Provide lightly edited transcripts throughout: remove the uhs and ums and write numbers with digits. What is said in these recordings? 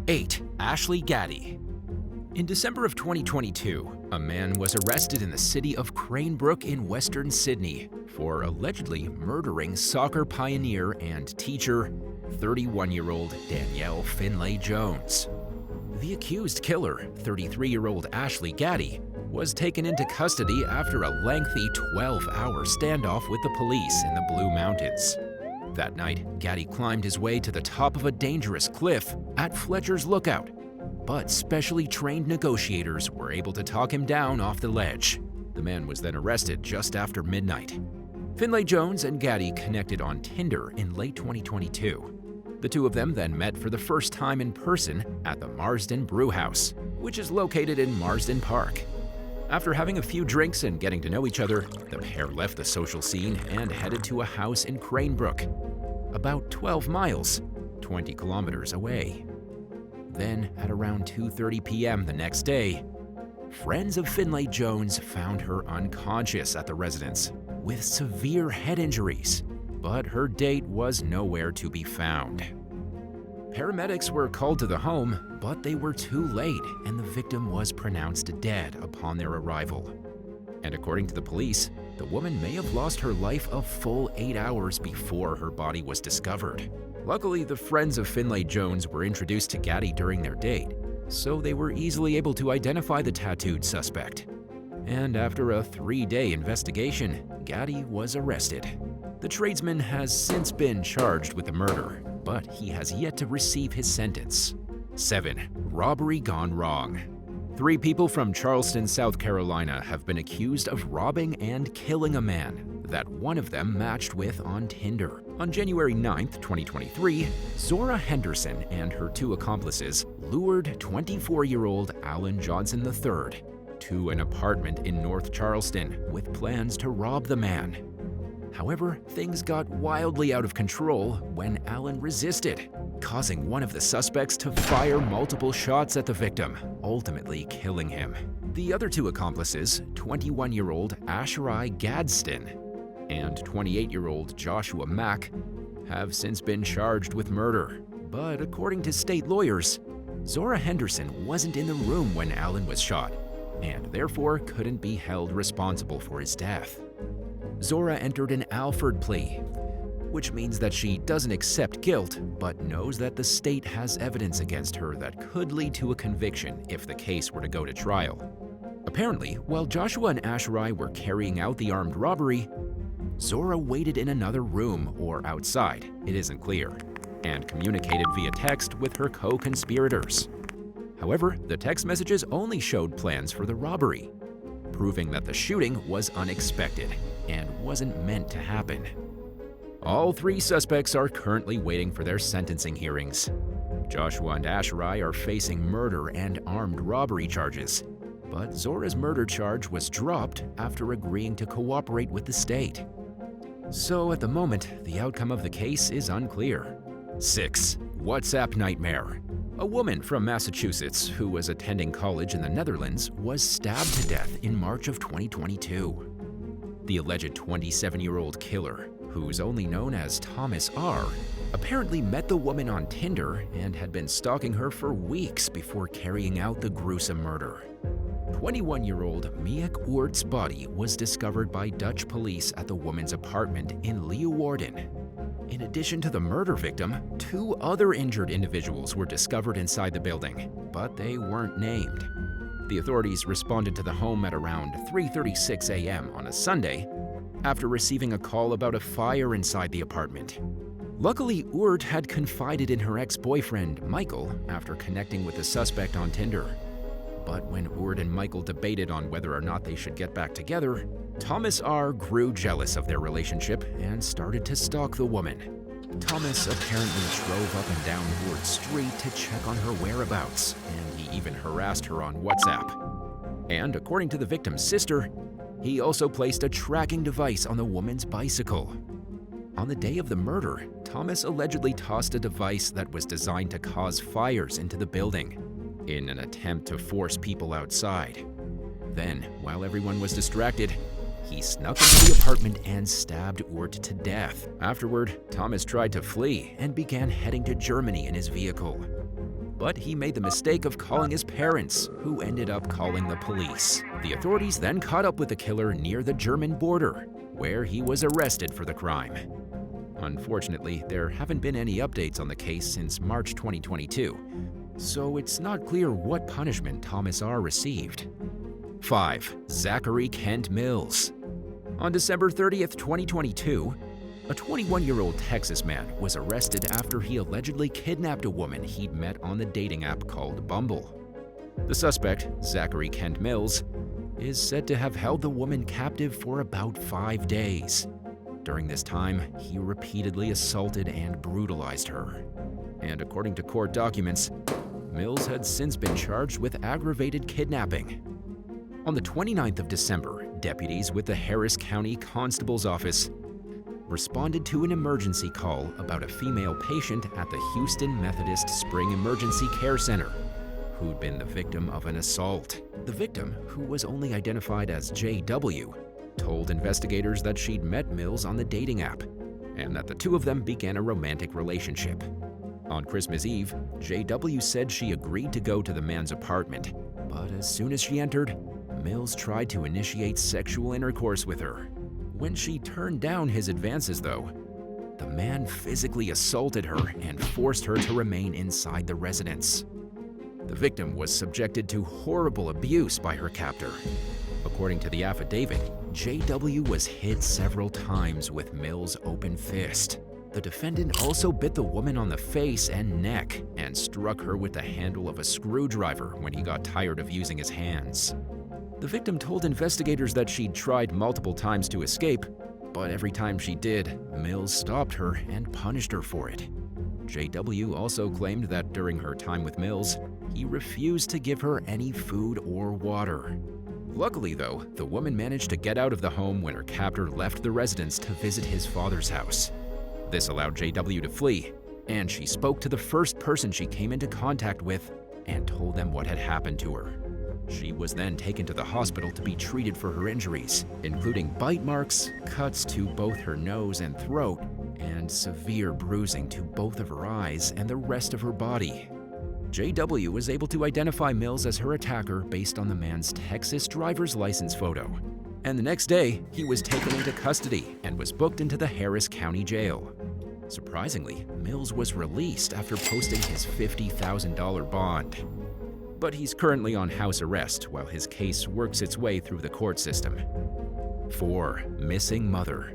8. Ashley Gaddy. In December of 2022, a man was arrested in the city of Cranebrook in western Sydney for allegedly murdering soccer pioneer and teacher, 31-year-old Danielle Finlay Jones. The accused killer, 33-year-old Ashley Gaddy, was taken into custody after a lengthy 12-hour standoff with the police in the Blue Mountains. That night, Gaddy climbed his way to the top of a dangerous cliff at Fletcher's Lookout, but specially trained negotiators were able to talk him down off the ledge. The man was then arrested just after midnight. Finlay Jones and Gaddy connected on Tinder in late 2022. The two of them then met for the first time in person at the Marsden Brewhouse, which is located in Marsden Park. After having a few drinks and getting to know each other, the pair left the social scene and headed to a house in Cranebrook, about 12 miles, 20 kilometers away. Then, at around 2:30 p.m. the next day, friends of Finlay Jones found her unconscious at the residence with severe head injuries, but her date was nowhere to be found. Paramedics were called to the home, but they were too late, and the victim was pronounced dead upon their arrival. And according to the police, the woman may have lost her life a full 8 hours before her body was discovered. Luckily, the friends of Finlay Jones were introduced to Gaddy during their date, so they were easily able to identify the tattooed suspect. And after a 3-day investigation, Gaddy was arrested. The tradesman has since been charged with the murder, but he has yet to receive his sentence. 7. Robbery gone wrong. 3 people from Charleston, South Carolina have been accused of robbing and killing a man that one of them matched with on Tinder. On January 9, 2023, Zora Henderson and her 2 accomplices lured 24-year-old Alan Johnson III to an apartment in North Charleston with plans to rob the man. However, things got wildly out of control when Alan resisted, causing one of the suspects to fire multiple shots at the victim, ultimately killing him. The other 2 accomplices, 21-year-old Asherai Gadsden and 28-year-old Joshua Mack, have since been charged with murder. But according to state lawyers, Zora Henderson wasn't in the room when Alan was shot, and therefore couldn't be held responsible for his death. Zora entered an Alford plea, which means that she doesn't accept guilt, but knows that the state has evidence against her that could lead to a conviction if the case were to go to trial. Apparently, while Joshua and Asherai were carrying out the armed robbery, Zora waited in another room or outside, it isn't clear, and communicated via text with her co-conspirators. However, the text messages only showed plans for the robbery, proving that the shooting was unexpected and wasn't meant to happen. All 3 suspects are currently waiting for their sentencing hearings. Joshua and Asherai are facing murder and armed robbery charges, but Zora's murder charge was dropped after agreeing to cooperate with the state. So at the moment, the outcome of the case is unclear. 6. WhatsApp nightmare. A woman from Massachusetts who was attending college in the Netherlands was stabbed to death in March of 2022. The alleged 27-year-old killer, who's only known as Thomas R., apparently met the woman on Tinder and had been stalking her for weeks before carrying out the gruesome murder. 21-year-old Miek Oort's body was discovered by Dutch police at the woman's apartment in Leeuwarden. In addition to the murder victim, 2 other injured individuals were discovered inside the building, but they weren't named. The authorities responded to the home at around 3:36 a.m. on a Sunday after receiving a call about a fire inside the apartment. Luckily, Oort had confided in her ex-boyfriend, Michael, after connecting with the suspect on Tinder. But when Oort and Michael debated on whether or not they should get back together, Thomas R. grew jealous of their relationship and started to stalk the woman. Thomas apparently drove up and down Oort's street to check on her whereabouts, and he even harassed her on WhatsApp. And according to the victim's sister, he also placed a tracking device on the woman's bicycle. On the day of the murder, Thomas allegedly tossed a device that was designed to cause fires into the building in an attempt to force people outside. Then, while everyone was distracted, he snuck into the apartment and stabbed Oort to death. Afterward, Thomas tried to flee and began heading to Germany in his vehicle. but he made the mistake of calling his parents, who ended up calling the police. The authorities then caught up with the killer near the German border, where he was arrested for the crime. Unfortunately, there haven't been any updates on the case since March 2022, so it's not clear what punishment Thomas R. received. 5. Zachary Kent Mills. On December 30th, 2022, a 21-year-old Texas man was arrested after he allegedly kidnapped a woman he'd met on the dating app called Bumble. The suspect, Zachary Kent Mills, is said to have held the woman captive for about 5 days. During this time, he repeatedly assaulted and brutalized her. And according to court documents, Mills had since been charged with aggravated kidnapping. On the 29th of December, deputies with the Harris County Constable's Office responded to an emergency call about a female patient at the Houston Methodist Spring Emergency Care Center who'd been the victim of an assault. The victim, who was only identified as JW, told investigators that she'd met Mills on the dating app and that the two of them began a romantic relationship. On Christmas Eve, JW said she agreed to go to the man's apartment, but as soon as she entered, Mills tried to initiate sexual intercourse with her. When she turned down his advances, though, the man physically assaulted her and forced her to remain inside the residence. The victim was subjected to horrible abuse by her captor. According to the affidavit, JW was hit several times with Mills' open fist. The defendant also bit the woman on the face and neck and struck her with the handle of a screwdriver when he got tired of using his hands. The victim told investigators that she'd tried multiple times to escape, but every time she did, Mills stopped her and punished her for it. JW also claimed that during her time with Mills, he refused to give her any food or water. Luckily, though, the woman managed to get out of the home when her captor left the residence to visit his father's house. This allowed JW to flee, and she spoke to the first person she came into contact with and told them what had happened to her. She was then taken to the hospital to be treated for her injuries, including bite marks, cuts to both her nose and throat, and severe bruising to both of her eyes and the rest of her body. JW was able to identify Mills as her attacker based on the man's Texas driver's license photo. And the next day, he was taken into custody and was booked into the Harris County Jail. Surprisingly, Mills was released after posting his $50,000 bond. But he's currently on house arrest while his case works its way through the court system. 4. Missing mother.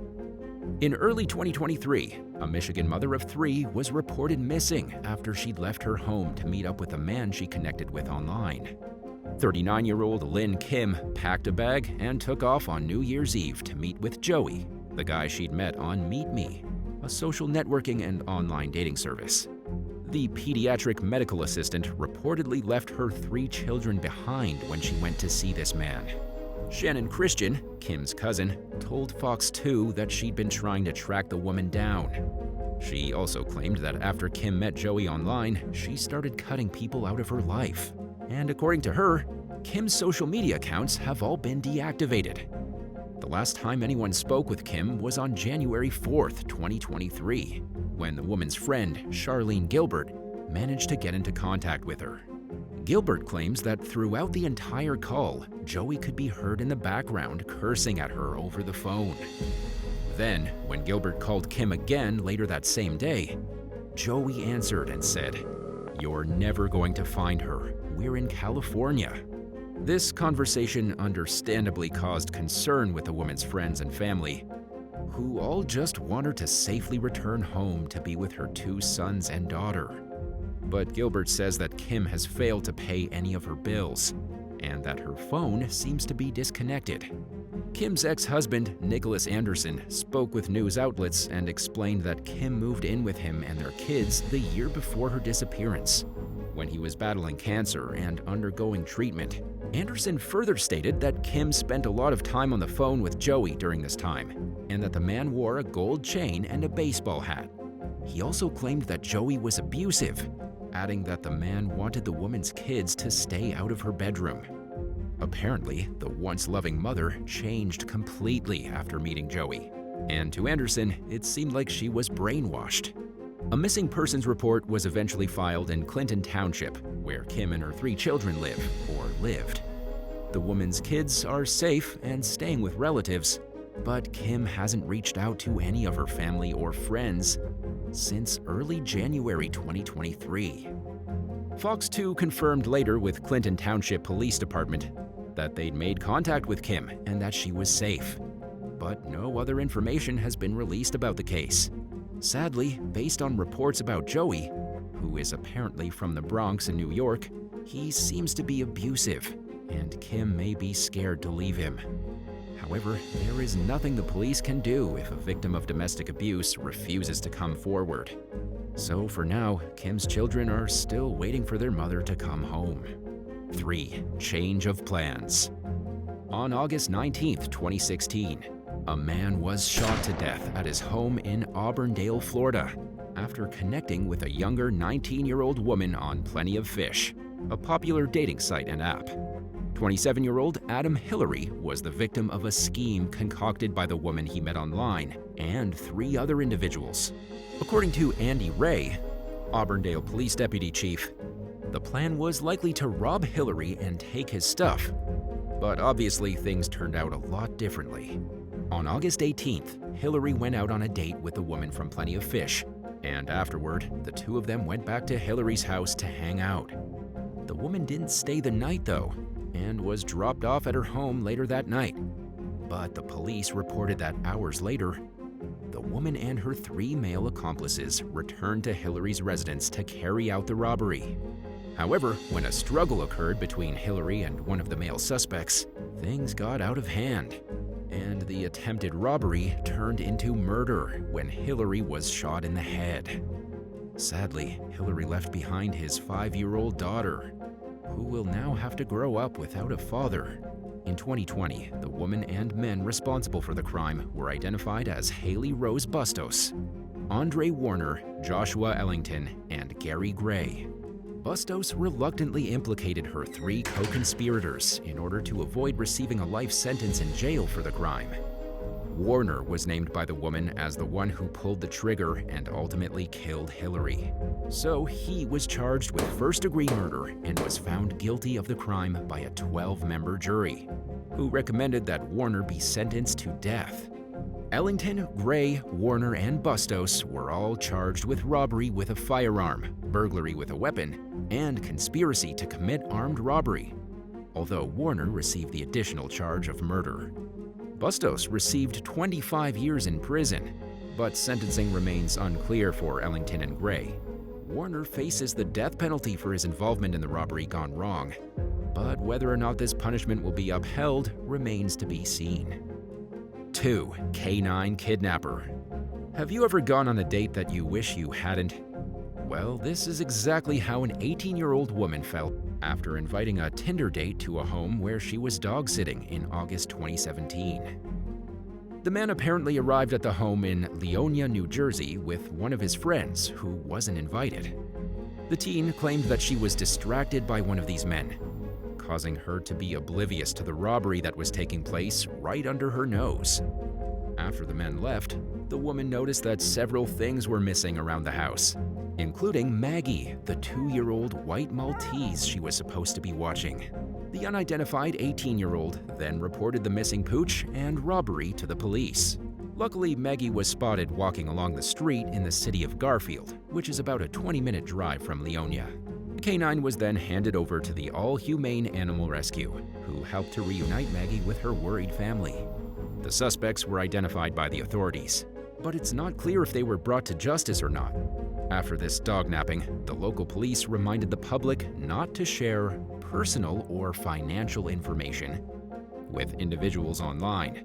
In early 2023, a Michigan mother of 3 was reported missing after she'd left her home to meet up with a man she connected with online. 39-year-old Lynn Kim packed a bag and took off on New Year's Eve to meet with Joey, the guy she'd met on Meet Me, a social networking and online dating service. The pediatric medical assistant reportedly left her 3 children behind when she went to see this man. Shannon Christian, Kim's cousin, told Fox 2 that she'd been trying to track the woman down. She also claimed that after Kim met Joey online, she started cutting people out of her life. And according to her, Kim's social media accounts have all been deactivated. The last time anyone spoke with Kim was on January 4th, 2023, when the woman's friend, Charlene Gilbert, managed to get into contact with her. Gilbert claims that throughout the entire call, Joey could be heard in the background cursing at her over the phone. Then, when Gilbert called Kim again later that same day, Joey answered and said, "You're never going to find her. We're in California." This conversation understandably caused concern with the woman's friends and family, who all just want her to safely return home to be with her 2 sons and daughter. But Gilbert says that Kim has failed to pay any of her bills, and that her phone seems to be disconnected. Kim's ex-husband, Nicholas Anderson, spoke with news outlets and explained that Kim moved in with him and their kids the year before her disappearance, when he was battling cancer and undergoing treatment. Anderson further stated that Kim spent a lot of time on the phone with Joey during this time, and that the man wore a gold chain and a baseball hat. He also claimed that Joey was abusive, adding that the man wanted the woman's kids to stay out of her bedroom. Apparently, the once loving mother changed completely after meeting Joey, and to Anderson, it seemed like she was brainwashed. A missing persons report was eventually filed in Clinton Township, where Kim and her 3 children live, or lived. The woman's kids are safe and staying with relatives, but Kim hasn't reached out to any of her family or friends since early January 2023. Fox 2 confirmed later with Clinton Township Police Department that they'd made contact with Kim and that she was safe. But no other information has been released about the case. Sadly, based on reports about Joey, who is apparently from the Bronx in New York, he seems to be abusive, and Kim may be scared to leave him. However, there is nothing the police can do if a victim of domestic abuse refuses to come forward. So for now, Kim's children are still waiting for their mother to come home. 3. Change of plans. On August 19, 2016, a man was shot to death at his home in Auburndale, Florida, after connecting with a younger 19-year-old woman on Plenty of Fish, a popular dating site and app. 27-year-old Adam Hillary was the victim of a scheme concocted by the woman he met online and 3 other individuals. According to Andy Ray, Auburndale Police Deputy Chief, the plan was likely to rob Hillary and take his stuff, but obviously things turned out a lot differently. On August 18th, Hillary went out on a date with a woman from Plenty of Fish, and afterward, the 2 of them went back to Hillary's house to hang out. The woman didn't stay the night though, and was dropped off at her home later that night. But the police reported that hours later, the woman and her 3 male accomplices returned to Hillary's residence to carry out the robbery. However, when a struggle occurred between Hillary and one of the male suspects, things got out of hand, and the attempted robbery turned into murder when Hillary was shot in the head. Sadly, Hillary left behind his 5-year-old daughter, who will now have to grow up without a father. In 2020, the woman and men responsible for the crime were identified as Haley Rose Bustos, Andre Warner, Joshua Ellington, and Gary Gray. Bustos reluctantly implicated her 3 co-conspirators in order to avoid receiving a life sentence in jail for the crime. Warner was named by the woman as the one who pulled the trigger and ultimately killed Hillary. So he was charged with first-degree murder and was found guilty of the crime by a 12-member jury, who recommended that Warner be sentenced to death. Ellington, Gray, Warner, and Bustos were all charged with robbery with a firearm, burglary with a weapon, and conspiracy to commit armed robbery, although Warner received the additional charge of murder. Bustos received 25 years in prison, but sentencing remains unclear for Ellington and Gray. Warner faces the death penalty for his involvement in the robbery gone wrong, but whether or not this punishment will be upheld remains to be seen. 2. Canine kidnapper. Have you ever gone on a date that you wish you hadn't? Well, this is exactly how an 18-year-old woman felt after inviting a Tinder date to a home where she was dog-sitting in August 2017. The man apparently arrived at the home in Leonia, New Jersey with one of his friends who wasn't invited. The teen claimed that she was distracted by one of these men, causing her to be oblivious to the robbery that was taking place right under her nose. After the men left, the woman noticed that several things were missing around the house, including Maggie, the 2-year-old white Maltese she was supposed to be watching. The unidentified 18-year-old then reported the missing pooch and robbery to the police. Luckily, Maggie was spotted walking along the street in the city of Garfield, which is about a 20-minute drive from Leonia. The canine was then handed over to the All-Humane Animal Rescue, who helped to reunite Maggie with her worried family. The suspects were identified by the authorities, but it's not clear if they were brought to justice or not. After this dog napping, the local police reminded the public not to share personal or financial information with individuals online,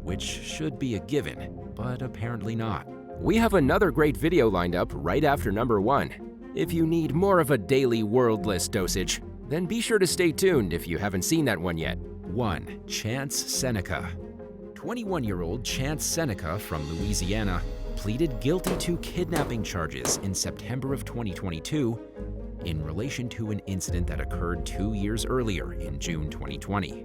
which should be a given, but apparently not. We have another great video lined up right after number 1. If you need more of a daily world list dosage, then be sure to stay tuned if you haven't seen that one yet. 1. Chance Seneca. 21-year-old Chance Seneca from Louisiana pleaded guilty to kidnapping charges in September of 2022 in relation to an incident that occurred 2 years earlier in June 2020.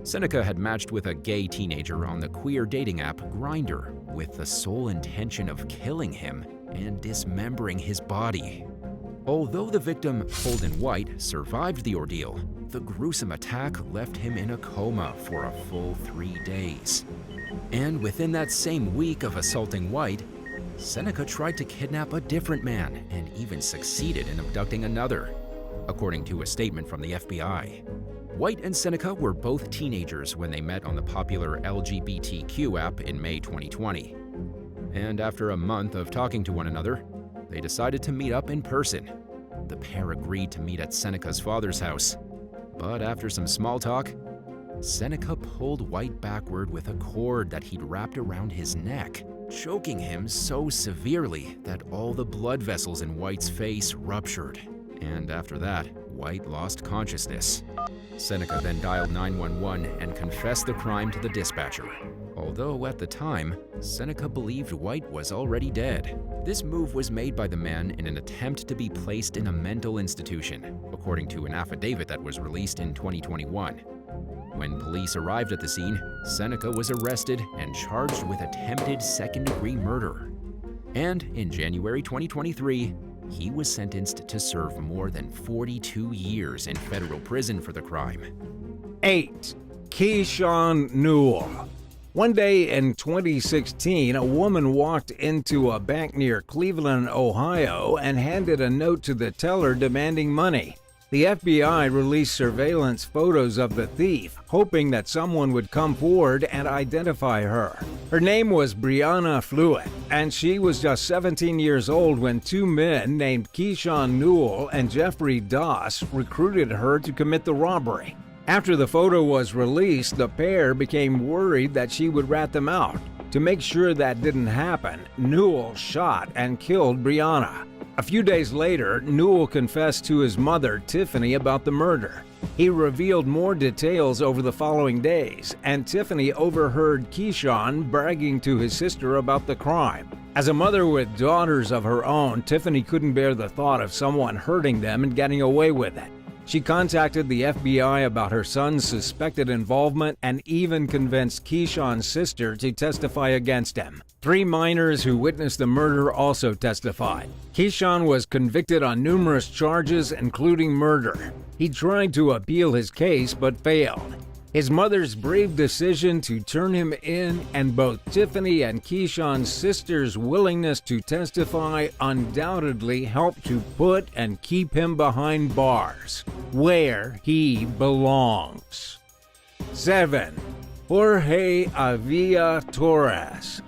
Seneca had matched with a gay teenager on the queer dating app Grindr with the sole intention of killing him and dismembering his body. Although the victim, Holden White, survived the ordeal, the gruesome attack left him in a coma for a full 3 days. And within that same week of assaulting White, Seneca tried to kidnap a different man and even succeeded in abducting another, according to a statement from the FBI. White and Seneca were both teenagers when they met on the popular LGBTQ app in May 2020. And after a month of talking to one another, they decided to meet up in person. The pair agreed to meet at Seneca's father's house. But after some small talk, Seneca pulled White backward with a cord that he'd wrapped around his neck, choking him so severely that all the blood vessels in White's face ruptured. And after that, White lost consciousness. Seneca then dialed 911 and confessed the crime to the dispatcher. Although at the time, Seneca believed White was already dead. This move was made by the man in an attempt to be placed in a mental institution, according to an affidavit that was released in 2021. When police arrived at the scene, Seneca was arrested and charged with attempted second-degree murder. And in January 2023, he was sentenced to serve more than 42 years in federal prison for the crime. 8. Keyshawn Newell. One day in 2016, a woman walked into a bank near Cleveland, Ohio, and handed a note to the teller demanding money. The FBI released surveillance photos of the thief, hoping that someone would come forward and identify her. Her name was Brianna Fluid, and she was just 17 years old when two men named Keyshawn Newell and Jeffrey Doss recruited her to commit the robbery. After the photo was released, the pair became worried that she would rat them out. To make sure that didn't happen, Newell shot and killed Brianna. A few days later, Newell confessed to his mother, Tiffany, about the murder. He revealed more details over the following days, and Tiffany overheard Keyshawn bragging to his sister about the crime. As a mother with daughters of her own, Tiffany couldn't bear the thought of someone hurting them and getting away with it. She contacted the FBI about her son's suspected involvement and even convinced Keyshawn's sister to testify against him. 3 minors who witnessed the murder also testified. Keyshawn was convicted on numerous charges, including murder. He tried to appeal his case but failed. His mother's brave decision to turn him in and both Tiffany and Keyshawn's sister's willingness to testify undoubtedly helped to put and keep him behind bars, where he belongs. 7. Jorge Avia Torres.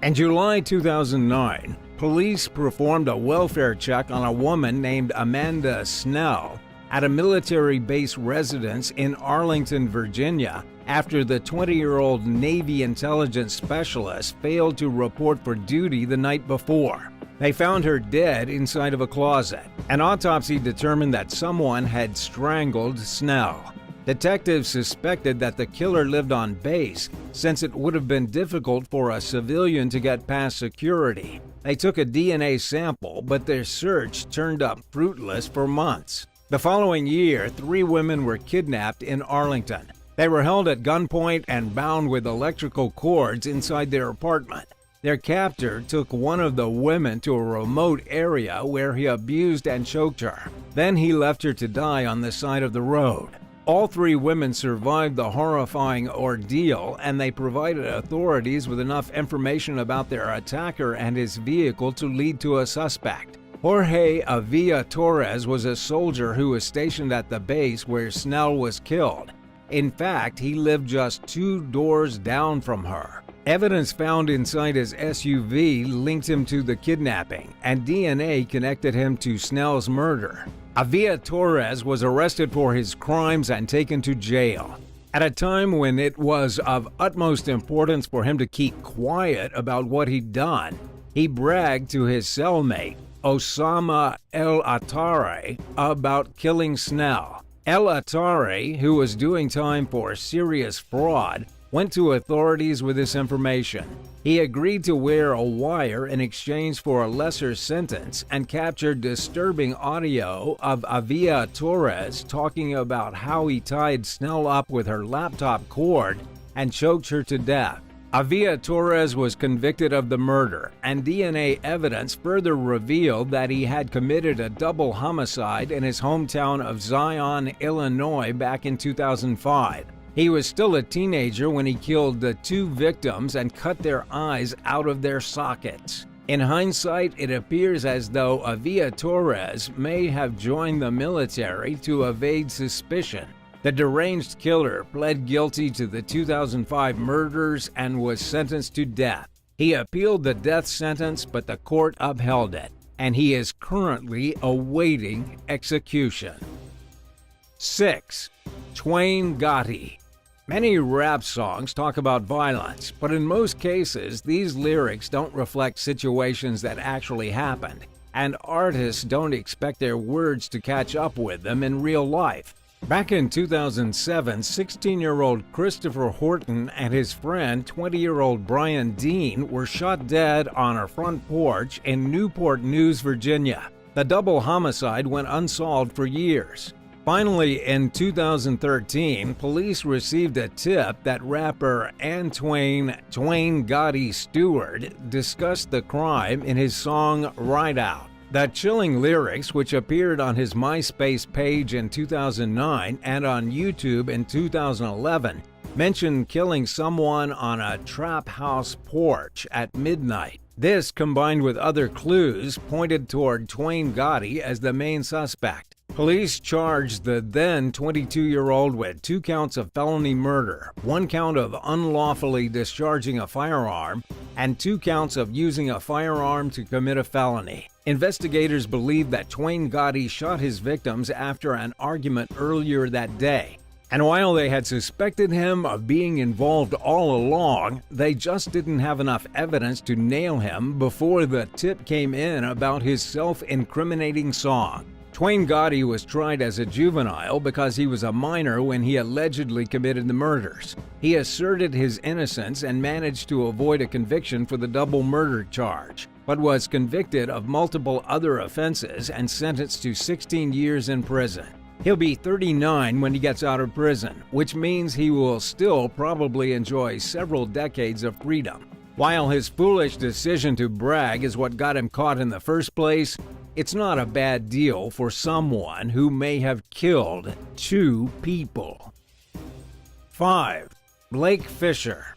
In July 2009, police performed a welfare check on a woman named Amanda Snell at a military base residence in Arlington, Virginia, after the 20-year-old Navy intelligence specialist failed to report for duty the night before. They found her dead inside of a closet. An autopsy determined that someone had strangled Snell. Detectives suspected that the killer lived on base, since it would have been difficult for a civilian to get past security. They took a DNA sample, but their search turned up fruitless for months. The following year, 3 women were kidnapped in Arlington. They were held at gunpoint and bound with electrical cords inside their apartment. Their captor took one of the women to a remote area where he abused and choked her. Then he left her to die on the side of the road. All 3 women survived the horrifying ordeal, and they provided authorities with enough information about their attacker and his vehicle to lead to a suspect. Jorge Avia Torres was a soldier who was stationed at the base where Snell was killed. In fact, he lived just 2 doors down from her. Evidence found inside his SUV linked him to the kidnapping, and DNA connected him to Snell's murder. Avia Torres was arrested for his crimes and taken to jail. At a time when it was of utmost importance for him to keep quiet about what he'd done, he bragged to his cellmate, Osama El Attari, about killing Snell. El Attari, who was doing time for serious fraud, went to authorities with this information. He agreed to wear a wire in exchange for a lesser sentence and captured disturbing audio of Avia Torres talking about how he tied Snell up with her laptop cord and choked her to death. Avia Torres was convicted of the murder, and DNA evidence further revealed that he had committed a double homicide in his hometown of Zion, Illinois back in 2005. He was still a teenager when he killed the two victims and cut their eyes out of their sockets. In hindsight, it appears as though Avia Torres may have joined the military to evade suspicion. The deranged killer pled guilty to the 2005 murders and was sentenced to death. He appealed the death sentence, but the court upheld it, and he is currently awaiting execution. 6. Twain Gotti. Many rap songs talk about violence, but in most cases, these lyrics don't reflect situations that actually happened, and artists don't expect their words to catch up with them in real life. Back in 2007, 16-year-old Christopher Horton and his friend, 20-year-old Brian Dean, were shot dead on a front porch in Newport News, Virginia. The double homicide went unsolved for years. Finally, in 2013, police received a tip that rapper Twain Gotti Stewart discussed the crime in his song Ride Out. The chilling lyrics, which appeared on his MySpace page in 2009 and on YouTube in 2011, mentioned killing someone on a trap house porch at midnight. This, combined with other clues, pointed toward Twain Gotti as the main suspect. Police charged the then 22-year-old with 2 counts of felony murder, 1 count of unlawfully discharging a firearm, and 2 counts of using a firearm to commit a felony. Investigators believe that Twain Gotti shot his victims after an argument earlier that day. And while they had suspected him of being involved all along, they just didn't have enough evidence to nail him before the tip came in about his self-incriminating song. Twain Gotti was tried as a juvenile because he was a minor when he allegedly committed the murders. He asserted his innocence and managed to avoid a conviction for the double murder charge, but was convicted of multiple other offenses and sentenced to 16 years in prison. He'll be 39 when he gets out of prison, which means he will still probably enjoy several decades of freedom. While his foolish decision to brag is what got him caught in the first place, it's not a bad deal for someone who may have killed 2 people. 5. Blake Fischer.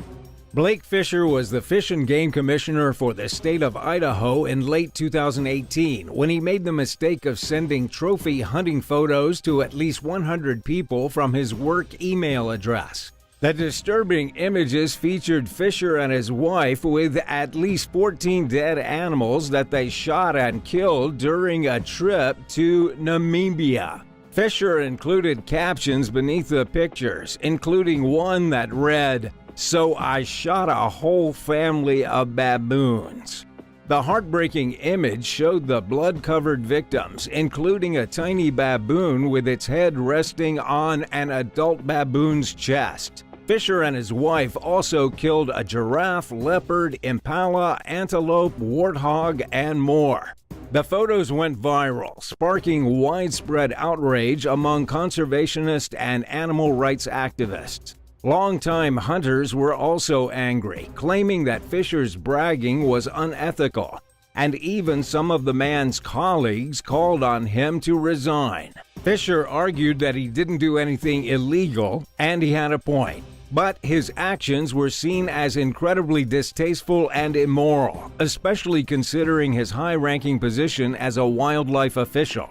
Blake Fischer was the Fish and Game Commissioner for the state of Idaho in late 2018 when he made the mistake of sending trophy hunting photos to at least 100 people from his work email address. The disturbing images featured Fischer and his wife with at least 14 dead animals that they shot and killed during a trip to Namibia. Fischer included captions beneath the pictures, including one that read, "So I shot a whole family of baboons." The heartbreaking image showed the blood-covered victims, including a tiny baboon with its head resting on an adult baboon's chest. Fischer and his wife also killed a giraffe, leopard, impala, antelope, warthog, and more. The photos went viral, sparking widespread outrage among conservationists and animal rights activists. Longtime hunters were also angry, claiming that Fischer's bragging was unethical, and even some of the man's colleagues called on him to resign. Fischer argued that he didn't do anything illegal, and he had a point. But his actions were seen as incredibly distasteful and immoral, especially considering his high-ranking position as a wildlife official.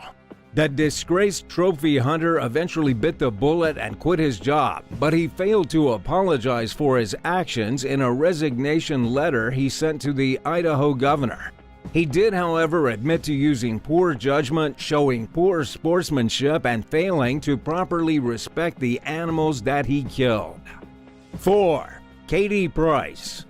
The disgraced trophy hunter eventually bit the bullet and quit his job, but he failed to apologize for his actions in a resignation letter he sent to the Idaho governor. He did, however, admit to using poor judgment, showing poor sportsmanship, and failing to properly respect the animals that he killed. 4. Katie Price.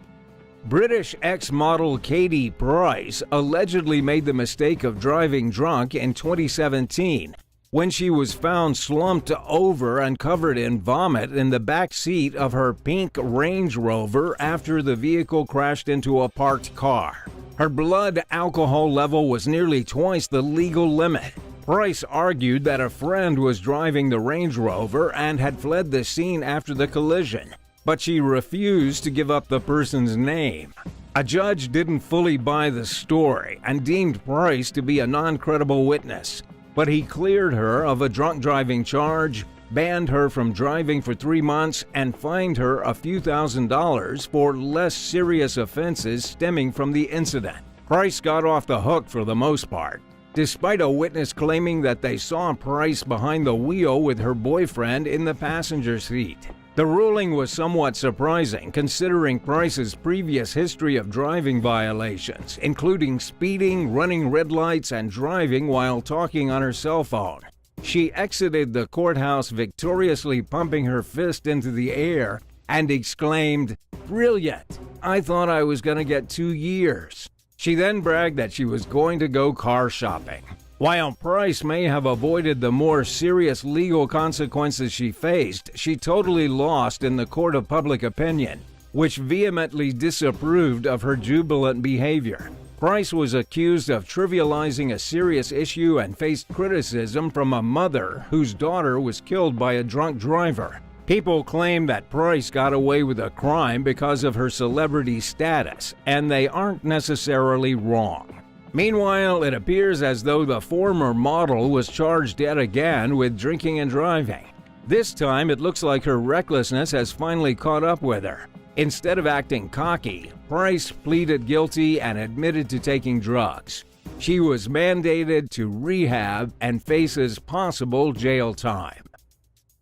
British ex-model Katie Price allegedly made the mistake of driving drunk in 2017 when she was found slumped over and covered in vomit in the back seat of her pink Range Rover after the vehicle crashed into a parked car. Her blood alcohol level was nearly twice the legal limit. Price argued that a friend was driving the Range Rover and had fled the scene after the collision. but she refused to give up the person's name. A judge didn't fully buy the story and deemed Price to be a non-credible witness, but he cleared her of a drunk driving charge, banned her from driving for 3 months, and fined her a few $1,000s for less serious offenses stemming from the incident. Price got off the hook for the most part, despite a witness claiming that they saw Price behind the wheel with her boyfriend in the passenger seat. The ruling was somewhat surprising considering Price's previous history of driving violations, including speeding, running red lights, and driving while talking on her cell phone. She exited the courthouse victoriously pumping her fist into the air and exclaimed, "Brilliant! I thought I was going to get 2 years." She then bragged that she was going to go car shopping. While Price may have avoided the more serious legal consequences she faced, she totally lost in the court of public opinion, which vehemently disapproved of her jubilant behavior. Price was accused of trivializing a serious issue and faced criticism from a mother whose daughter was killed by a drunk driver. People claim that Price got away with a crime because of her celebrity status, and they aren't necessarily wrong. Meanwhile, it appears as though the former model was charged yet again with drinking and driving. This time, it looks like her recklessness has finally caught up with her. Instead of acting cocky, Price pleaded guilty and admitted to taking drugs. She was mandated to rehab and faces possible jail time.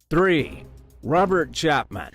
3. Robert Chapman.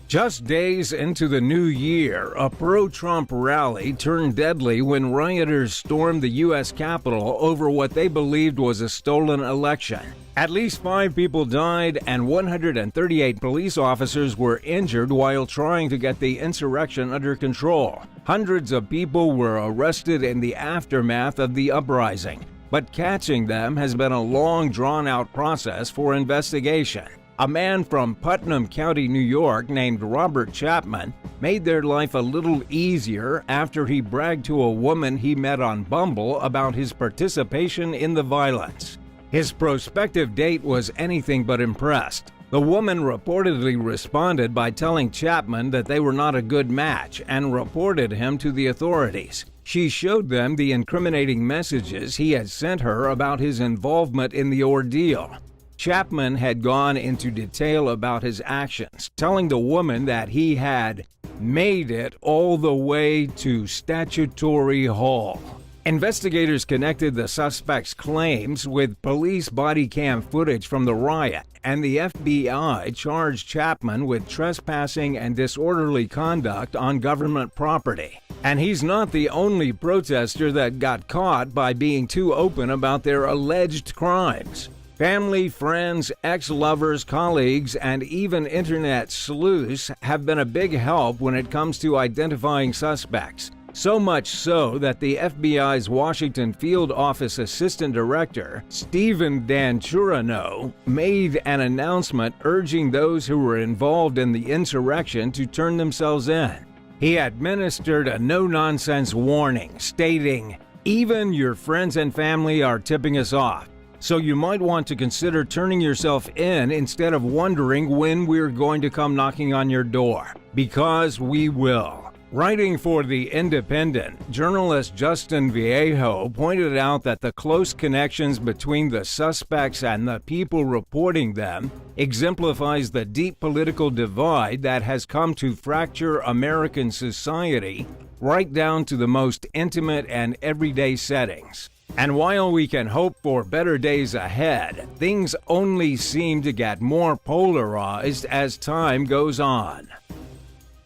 Just days into the new year, a pro-Trump rally turned deadly when rioters stormed the U.S. Capitol over what they believed was a stolen election. At least 5 people died and 138 police officers were injured while trying to get the insurrection under control. Hundreds of people were arrested in the aftermath of the uprising, but catching them has been a long, drawn-out process for investigation. A man from Putnam County, New York, named Robert Chapman, made their life a little easier after he bragged to a woman he met on Bumble about his participation in the violence. His prospective date was anything but impressed. The woman reportedly responded by telling Chapman that they were not a good match and reported him to the authorities. She showed them the incriminating messages he had sent her about his involvement in the ordeal. Chapman had gone into detail about his actions, telling the woman that he had made it all the way to Statutory Hall. Investigators connected the suspect's claims with police body cam footage from the riot, and the FBI charged Chapman with trespassing and disorderly conduct on government property. And he's not the only protester that got caught by being too open about their alleged crimes. Family, friends, ex-lovers, colleagues, and even internet sleuths have been a big help when it comes to identifying suspects. So much so that the FBI's Washington Field Office Assistant Director, Stephen Danturano, made an announcement urging those who were involved in the insurrection to turn themselves in. He administered a no-nonsense warning stating, "Even your friends and family are tipping us off. So you might want to consider turning yourself in instead of wondering when we're going to come knocking on your door, because we will." Writing for The Independent, journalist Justin Viejo pointed out that the close connections between the suspects and the people reporting them exemplifies the deep political divide that has come to fracture American society right down to the most intimate and everyday settings. And while we can hope for better days ahead, things only seem to get more polarized as time goes on.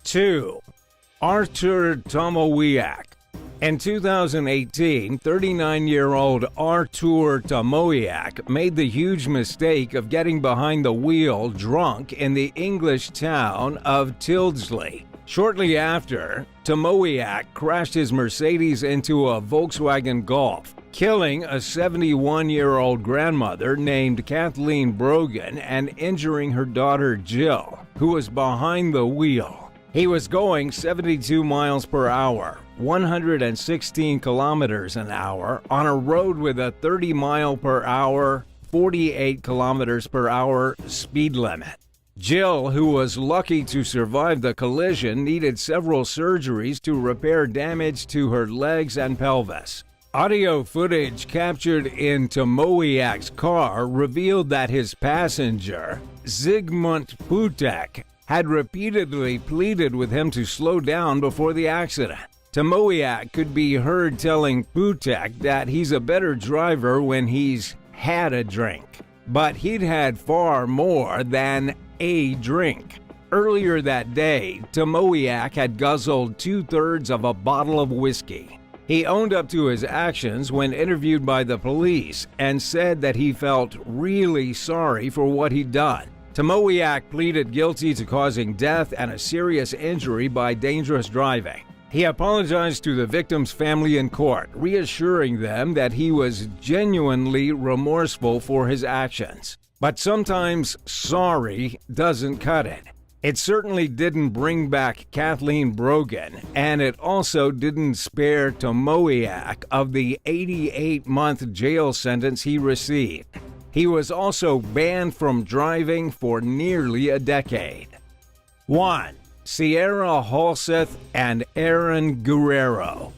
2. Artur Tomowiak. In 2018, 39-year-old Artur Tomowiak made the huge mistake of getting behind the wheel drunk in the English town of Tyldesley. Shortly after, Tomowiak crashed his Mercedes into a Volkswagen Golf, killing a 71-year-old grandmother named Kathleen Brogan and injuring her daughter Jill, who was behind the wheel. He was going 72 miles per hour, 116 kilometers an hour, on a road with a 30 mile per hour, 48 kilometers per hour speed limit. Jill, who was lucky to survive the collision, needed several surgeries to repair damage to her legs and pelvis. Audio footage captured in Tomowiak's car revealed that his passenger, Zygmunt Putek, had repeatedly pleaded with him to slow down before the accident. Tomowiak could be heard telling Putek that he's a better driver when he's had a drink, but he'd had far more than a drink. Earlier that day, Tomowiak had guzzled 2/3 of a bottle of whiskey. He owned up to his actions when interviewed by the police and said that he felt really sorry for what he'd done. Tomowiak pleaded guilty to causing death and a serious injury by dangerous driving. He apologized to the victim's family in court, reassuring them that he was genuinely remorseful for his actions. But sometimes sorry doesn't cut it. It certainly didn't bring back Kathleen Brogan, and it also didn't spare Tomowiak of the 88-month jail sentence he received. He was also banned from driving for nearly a decade. 1. Sierra Halseth and Aaron Guerrero.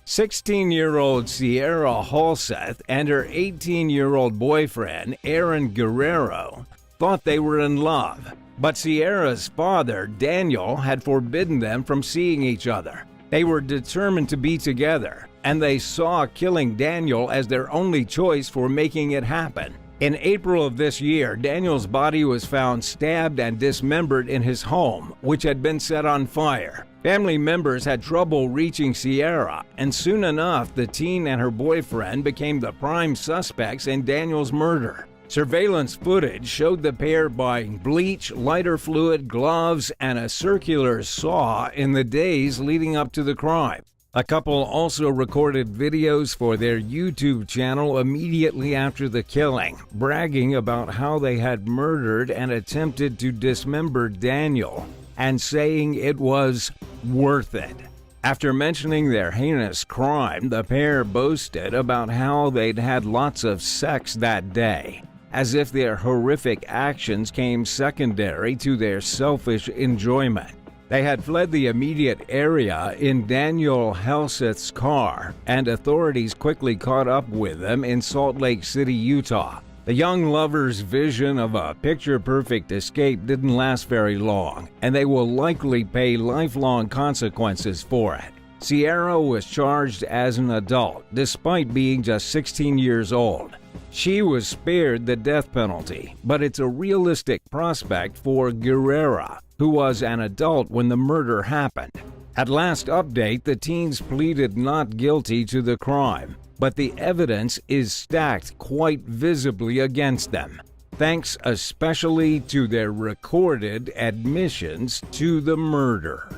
16-year-old Sierra Halseth and her 18-year-old boyfriend, Aaron Guerrero, thought they were in love. But Sierra's father, Daniel, had forbidden them from seeing each other. They were determined to be together, and they saw killing Daniel as their only choice for making it happen. In April of this year, Daniel's body was found stabbed and dismembered in his home, which had been set on fire. Family members had trouble reaching Sierra, and soon enough, the teen and her boyfriend became the prime suspects in Daniel's murder. Surveillance footage showed the pair buying bleach, lighter fluid, gloves, and a circular saw in the days leading up to the crime. A couple also recorded videos for their YouTube channel immediately after the killing, bragging about how they had murdered and attempted to dismember Daniel, and saying it was worth it. After mentioning their heinous crime, the pair boasted about how they'd had lots of sex that day, as if their horrific actions came secondary to their selfish enjoyment. They had fled the immediate area in Daniel Halseth's car, and authorities quickly caught up with them in Salt Lake City, Utah. The young lovers' vision of a picture-perfect escape didn't last very long, and they will likely pay lifelong consequences for it. Sierra was charged as an adult, despite being just 16 years old. She was spared the death penalty, but it's a realistic prospect for Guerrero, who was an adult when the murder happened. At last update, the teens pleaded not guilty to the crime, but the evidence is stacked quite visibly against them, thanks especially to their recorded admissions to the murder.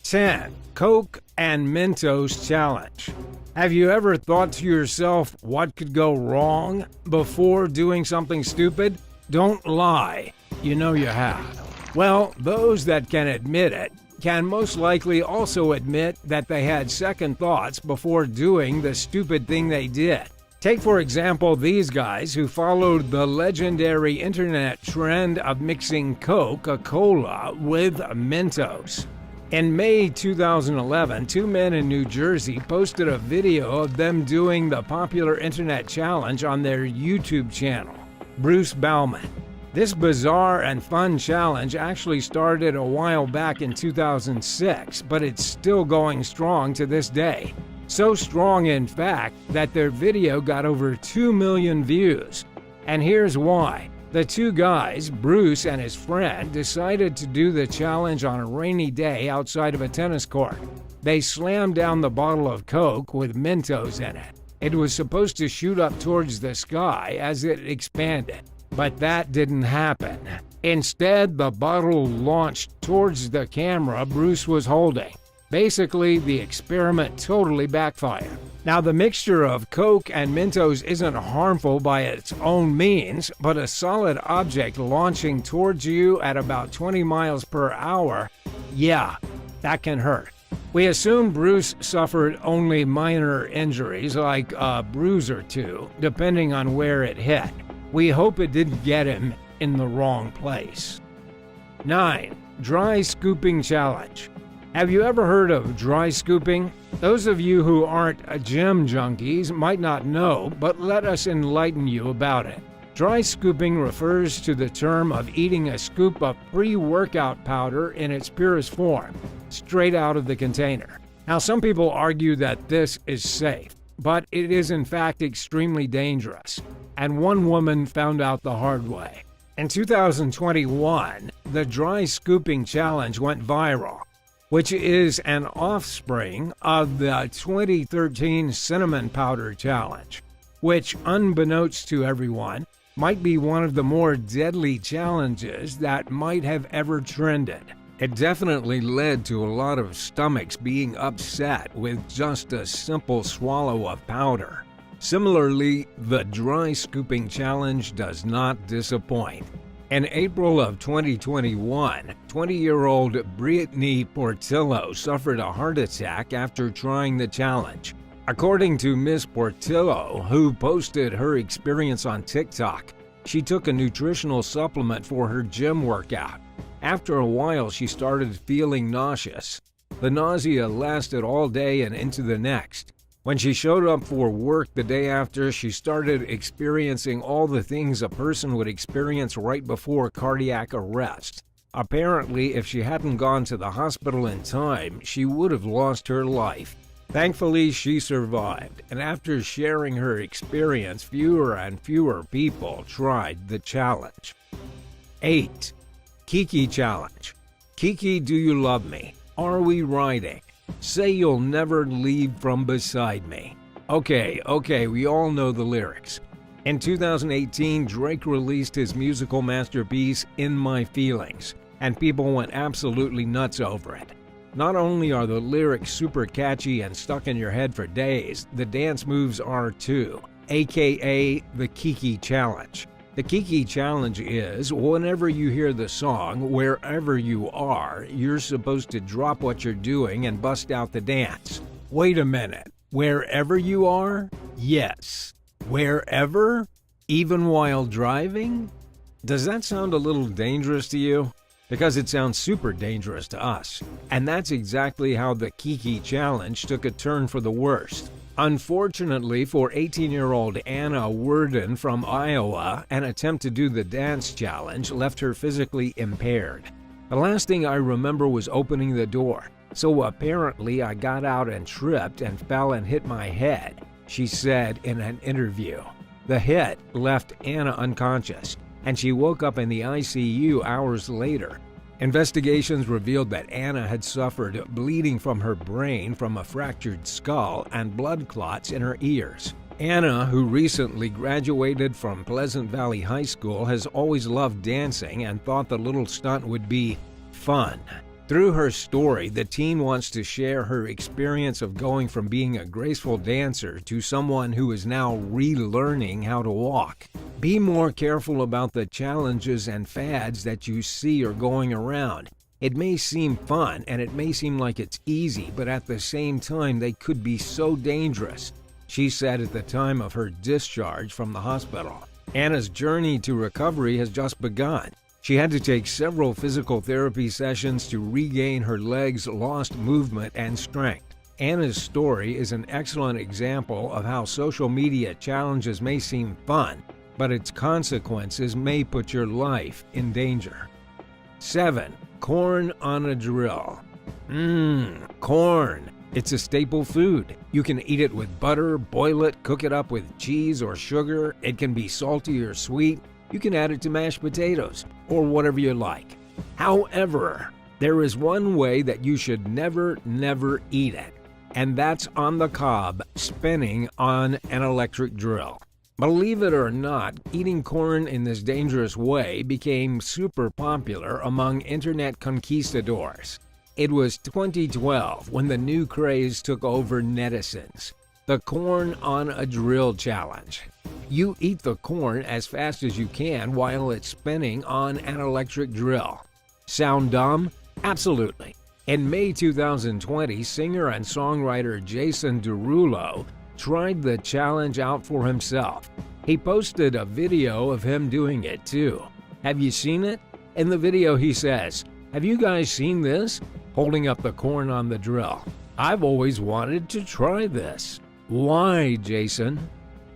10. Coke and Mentos Challenge. Have you ever thought to yourself what could go wrong before doing something stupid? Don't lie. You know you have. Well, those that can admit it can most likely also admit that they had second thoughts before doing the stupid thing they did. Take, for example, these guys who followed the legendary internet trend of mixing Coca-Cola with Mentos. In May 2011, two men in New Jersey posted a video of them doing the popular internet challenge on their YouTube channel, Bruce Bauman. This bizarre and fun challenge actually started a while back in 2006, but it's still going strong to this day. So strong, in fact, that their video got over 2 million views. And here's why. The two guys, Bruce and his friend, decided to do the challenge on a rainy day outside of a tennis court. They slammed down the bottle of Coke with Mentos in it. It was supposed to shoot up towards the sky as it expanded, but that didn't happen. Instead, the bottle launched towards the camera Bruce was holding. Basically, the experiment totally backfired. Now, the mixture of Coke and Mentos isn't harmful by its own means, but a solid object launching towards you at about 20 miles per hour, yeah, that can hurt. We assume Bruce suffered only minor injuries, like a bruise or two, depending on where it hit. We hope it didn't get him in the wrong place. 9. Dry scooping challenge. Have you ever heard of dry scooping? Those of you who aren't gym junkies might not know, but let us enlighten you about it. Dry scooping refers to the term of eating a scoop of pre-workout powder in its purest form, straight out of the container. Now, some people argue that this is safe, but it is in fact extremely dangerous, and one woman found out the hard way. In 2021, the dry scooping challenge went viral, which is an offspring of the 2013 cinnamon powder challenge, which, unbeknownst to everyone, might be one of the more deadly challenges that might have ever trended. It definitely led to a lot of stomachs being upset with just a simple swallow of powder. Similarly, the dry scooping challenge does not disappoint. In April of 2021, 20-year-old Brittany Portillo suffered a heart attack after trying the challenge. According to Miss Portillo, who posted her experience on TikTok, she took a nutritional supplement for her gym workout. After a while, she started feeling nauseous. The nausea lasted all day and into the next. When she showed up for work the day after, she started experiencing all the things a person would experience right before cardiac arrest. Apparently, if she hadn't gone to the hospital in time, she would have lost her life. Thankfully, she survived, and after sharing her experience, fewer and fewer people tried the challenge. 8. Kiki challenge. Kiki, do you love me? Are we riding? Say you'll never leave from beside me. Okay, we all know the lyrics. In 2018, Drake released his musical masterpiece, In My Feelings, and people went absolutely nuts over it. Not only are the lyrics super catchy and stuck in your head for days, the dance moves are too, aka the Kiki Challenge. The Kiki Challenge is, whenever you hear the song, wherever you are, you're supposed to drop what you're doing and bust out the dance. Wait a minute, wherever you are? Yes. Wherever? Even while driving? Does that sound a little dangerous to you? Because it sounds super dangerous to us. And that's exactly how the Kiki Challenge took a turn for the worst. Unfortunately for 18-year-old Anna Worden from Iowa, an attempt to do the dance challenge left her physically impaired. The last thing I remember was opening the door, so apparently I got out and tripped and fell and hit my head, she said in an interview. The hit left Anna unconscious, and she woke up in the ICU hours later. Investigations revealed that Anna had suffered bleeding from her brain from a fractured skull and blood clots in her ears. Anna, who recently graduated from Pleasant Valley High School, has always loved dancing and thought the little stunt would be fun. Through her story, the teen wants to share her experience of going from being a graceful dancer to someone who is now relearning how to walk. Be more careful about the challenges and fads that you see are going around. It may seem fun and it may seem like it's easy, but at the same time they could be so dangerous, she said at the time of her discharge from the hospital. Anna's journey to recovery has just begun. She had to take several physical therapy sessions to regain her legs' lost movement and strength. Anna's story is an excellent example of how social media challenges may seem fun, but its consequences may put your life in danger. 7. Corn on a drill. Corn. It's a staple food. You can eat it with butter, boil it, cook it up with cheese or sugar. It can be salty or sweet. You can add it to mashed potatoes or whatever you like. However, there is one way that you should never eat it, and that's on the cob, spinning on an electric drill. Believe it or not, eating corn in this dangerous way became super popular among internet conquistadors. It was 2012 when the new craze took over netizens. The Corn on a Drill Challenge. You eat the corn as fast as you can while it's spinning on an electric drill. Sound dumb? Absolutely. In May 2020, singer and songwriter Jason Derulo tried the challenge out for himself. He posted a video of him doing it too. Have you seen it? In the video he says, "Have you guys seen this?" Holding up the corn on the drill. "I've always wanted to try this." Why, Jason?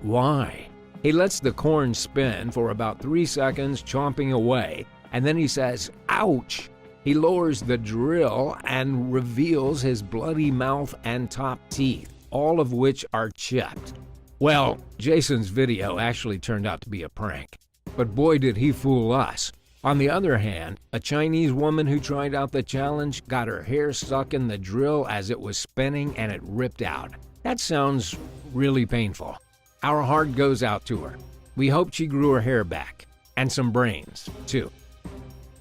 Why? He lets the corn spin for about 3 seconds, chomping away, and then he says, "Ouch!" He lowers the drill and reveals his bloody mouth and top teeth, all of which are chipped. Well, Jason's video actually turned out to be a prank. But boy did he fool us. On the other hand, a Chinese woman who tried out the challenge got her hair stuck in the drill as it was spinning and it ripped out. That sounds really painful. Our heart goes out to her. We hope she grew her hair back. And some brains, too.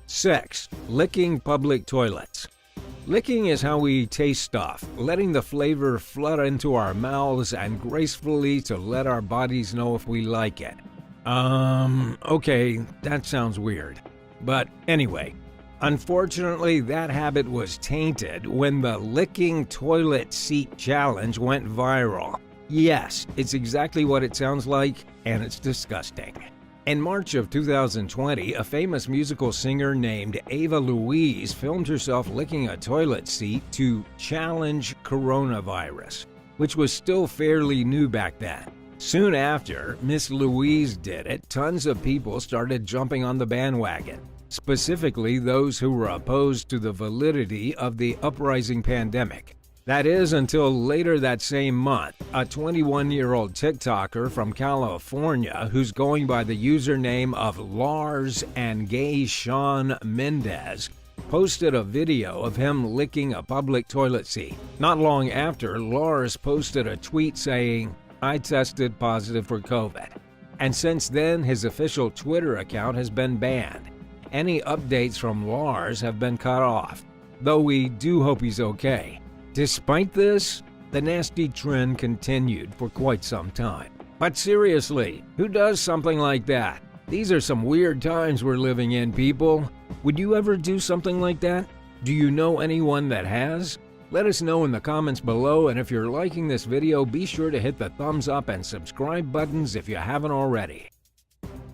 6. Licking public toilets. Licking is how we taste stuff, letting the flavor flood into our mouths and gracefully to let our bodies know if we like it. Okay, that sounds weird. But anyway, unfortunately, that habit was tainted when the licking toilet seat challenge went viral. Yes, it's exactly what it sounds like, and it's disgusting. In March of 2020, a famous musical singer named Ava Louise filmed herself licking a toilet seat to challenge coronavirus, which was still fairly new back then. Soon after Miss Louise did it, tons of people started jumping on the bandwagon, specifically those who were opposed to the validity of the uprising pandemic. That is, until later that same month, a 21-year-old TikToker from California who's going by the username of Lars and Gay Sean Mendez posted a video of him licking a public toilet seat. Not long after, Lars posted a tweet saying, "I tested positive for COVID." And since then, his official Twitter account has been banned. Any updates from Lars have been cut off, though we do hope he's okay. Despite this, the nasty trend continued for quite some time. But seriously, who does something like that? These are some weird times we're living in, people. Would you ever do something like that? Do you know anyone that has? Let us know in the comments below, and if you're liking this video, be sure to hit the thumbs up and subscribe buttons if you haven't already.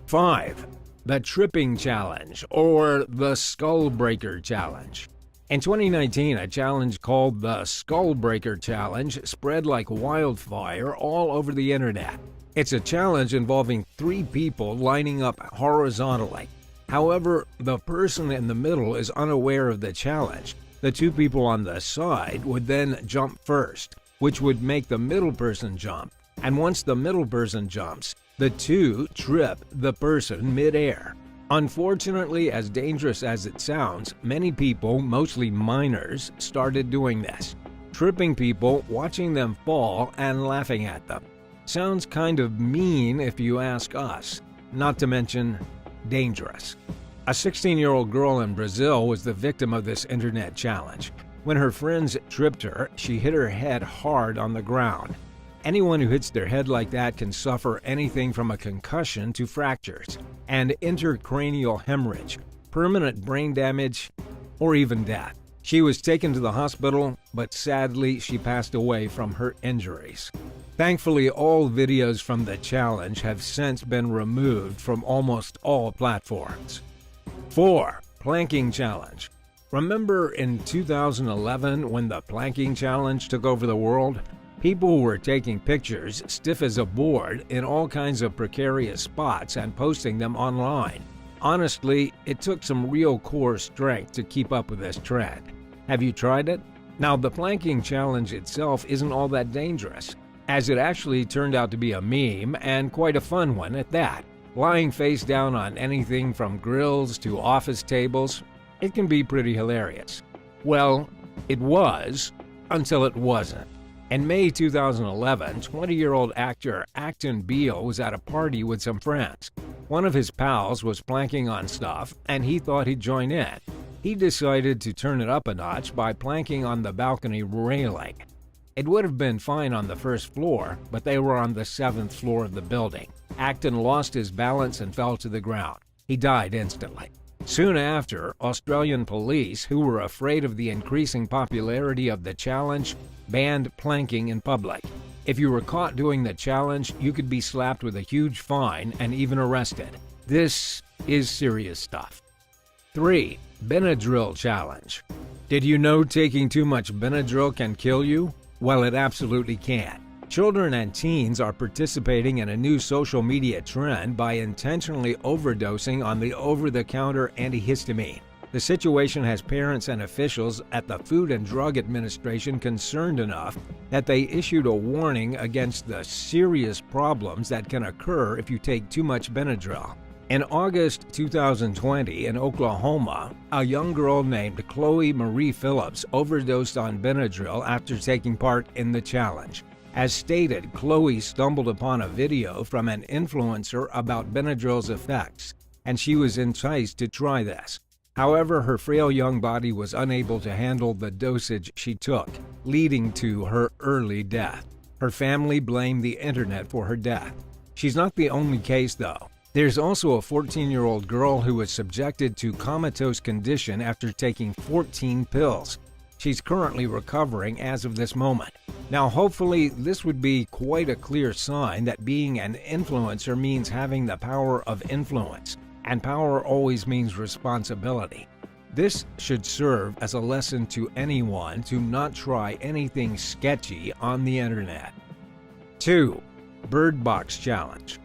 5. The Tripping Challenge, or the Skull Breaker Challenge. In 2019, a challenge called the Skull Breaker Challenge spread like wildfire all over the internet. It's a challenge involving 3 people lining up horizontally. However, the person in the middle is unaware of the challenge. The 2 people on the side would then jump first, which would make the middle person jump. And once the middle person jumps, the 2 trip the person midair. Unfortunately, as dangerous as it sounds, many people, mostly minors, started doing this. Tripping people, watching them fall, and laughing at them. Sounds kind of mean if you ask us, not to mention dangerous. A 16-year-old girl in Brazil was the victim of this internet challenge. When her friends tripped her, she hit her head hard on the ground. Anyone who hits their head like that can suffer anything from a concussion to fractures and intracranial hemorrhage, permanent brain damage, or even death. She was taken to the hospital, but sadly she passed away from her injuries. Thankfully, all videos from the challenge have since been removed from almost all platforms. 4. Planking Challenge. Remember in 2011 when the planking challenge took over the world? People were taking pictures stiff as a board in all kinds of precarious spots and posting them online. Honestly, it took some real core strength to keep up with this trend. Have you tried it? Now, the planking challenge itself isn't all that dangerous, as it actually turned out to be a meme and quite a fun one at that. Lying face down on anything from grills to office tables, it can be pretty hilarious. Well, it was, until it wasn't. In May 2011, 20-year-old actor Acton Beale was at a party with some friends. One of his pals was planking on stuff, and he thought he'd join in. He decided to turn it up a notch by planking on the balcony railing. It would have been fine on the first floor, but they were on the 7th floor of the building. Acton lost his balance and fell to the ground. He died instantly. Soon after, Australian police, who were afraid of the increasing popularity of the challenge, banned planking in public. If you were caught doing the challenge, you could be slapped with a huge fine and even arrested. This is serious stuff. 3. Benadryl Challenge. Did you know taking too much Benadryl can kill you? Well, it absolutely can. Children and teens are participating in a new social media trend by intentionally overdosing on the over-the-counter antihistamine. The situation has parents and officials at the Food and Drug Administration concerned enough that they issued a warning against the serious problems that can occur if you take too much Benadryl. In August 2020 in Oklahoma, a young girl named Chloe Marie Phillips overdosed on Benadryl after taking part in the challenge. As stated, Chloe stumbled upon a video from an influencer about Benadryl's effects, and she was enticed to try this. However, her frail young body was unable to handle the dosage she took, leading to her early death. Her family blamed the internet for her death. She's not the only case, though. There's also a 14-year-old girl who was subjected to comatose condition after taking 14 pills. She's currently recovering as of this moment. Now, hopefully, this would be quite a clear sign that being an influencer means having the power of influence, and power always means responsibility. This should serve as a lesson to anyone to not try anything sketchy on the internet. 2. Bird Box Challenge.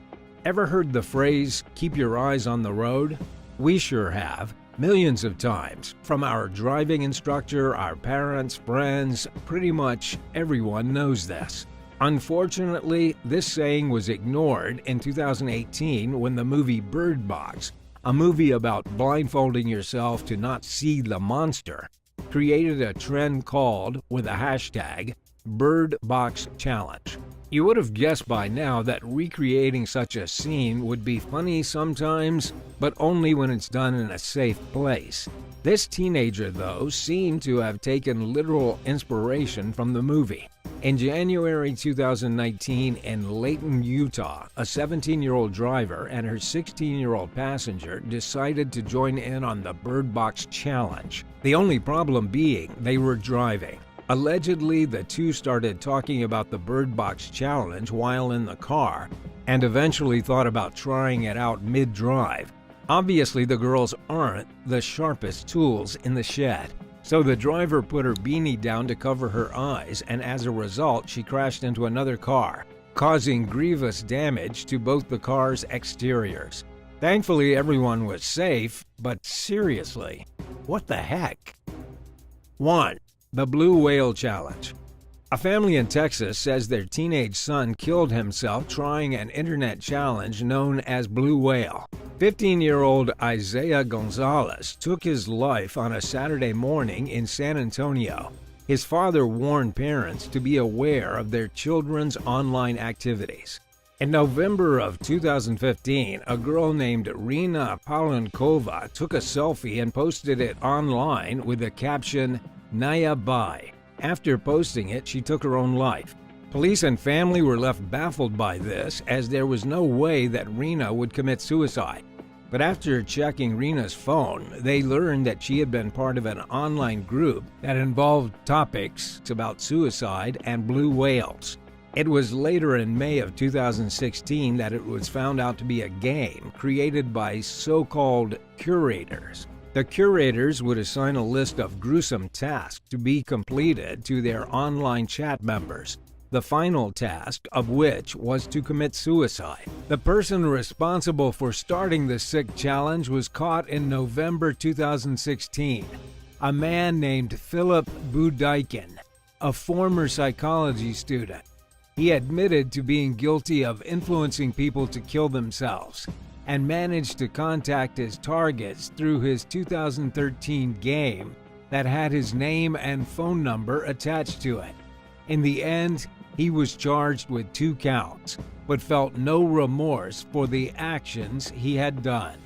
Ever heard the phrase, keep your eyes on the road? We sure have. Millions of times, from our driving instructor, our parents, friends, pretty much everyone knows this. Unfortunately, this saying was ignored in 2018 when the movie Bird Box, a movie about blindfolding yourself to not see the monster, created a trend called, with a hashtag, Bird Box Challenge. You would have guessed by now that recreating such a scene would be funny sometimes, but only when it's done in a safe place. This teenager, though, seemed to have taken literal inspiration from the movie. In January 2019 in Layton, Utah, a 17-year-old driver and her 16-year-old passenger decided to join in on the Bird Box Challenge. The only problem being they were driving. Allegedly, the two started talking about the Bird Box Challenge while in the car and eventually thought about trying it out mid-drive. Obviously, the girls aren't the sharpest tools in the shed, so the driver put her beanie down to cover her eyes, and as a result, she crashed into another car, causing grievous damage to both the car's exteriors. Thankfully, everyone was safe, but seriously, what the heck? 1. The Blue Whale Challenge. A family in Texas says their teenage son killed himself trying an internet challenge known as Blue Whale. 15-year-old Isaiah Gonzalez took his life on a Saturday morning in San Antonio. His father warned parents to be aware of their children's online activities. In November of 2015, a girl named Rina Palenkova took a selfie and posted it online with the caption, Naya Bye. After posting it, she took her own life. Police and family were left baffled by this, as there was no way that Rina would commit suicide. But after checking Rina's phone, they learned that she had been part of an online group that involved topics about suicide and blue whales. It was later in May of 2016 that it was found out to be a game created by so-called curators. The curators would assign a list of gruesome tasks to be completed to their online chat members, the final task of which was to commit suicide. The person responsible for starting the sick challenge was caught in November 2016. A man named Philip Budeikin, a former psychology student. He admitted to being guilty of influencing people to kill themselves and managed to contact his targets through his 2013 game that had his name and phone number attached to it. In the end, he was charged with 2 counts, but felt no remorse for the actions he had done.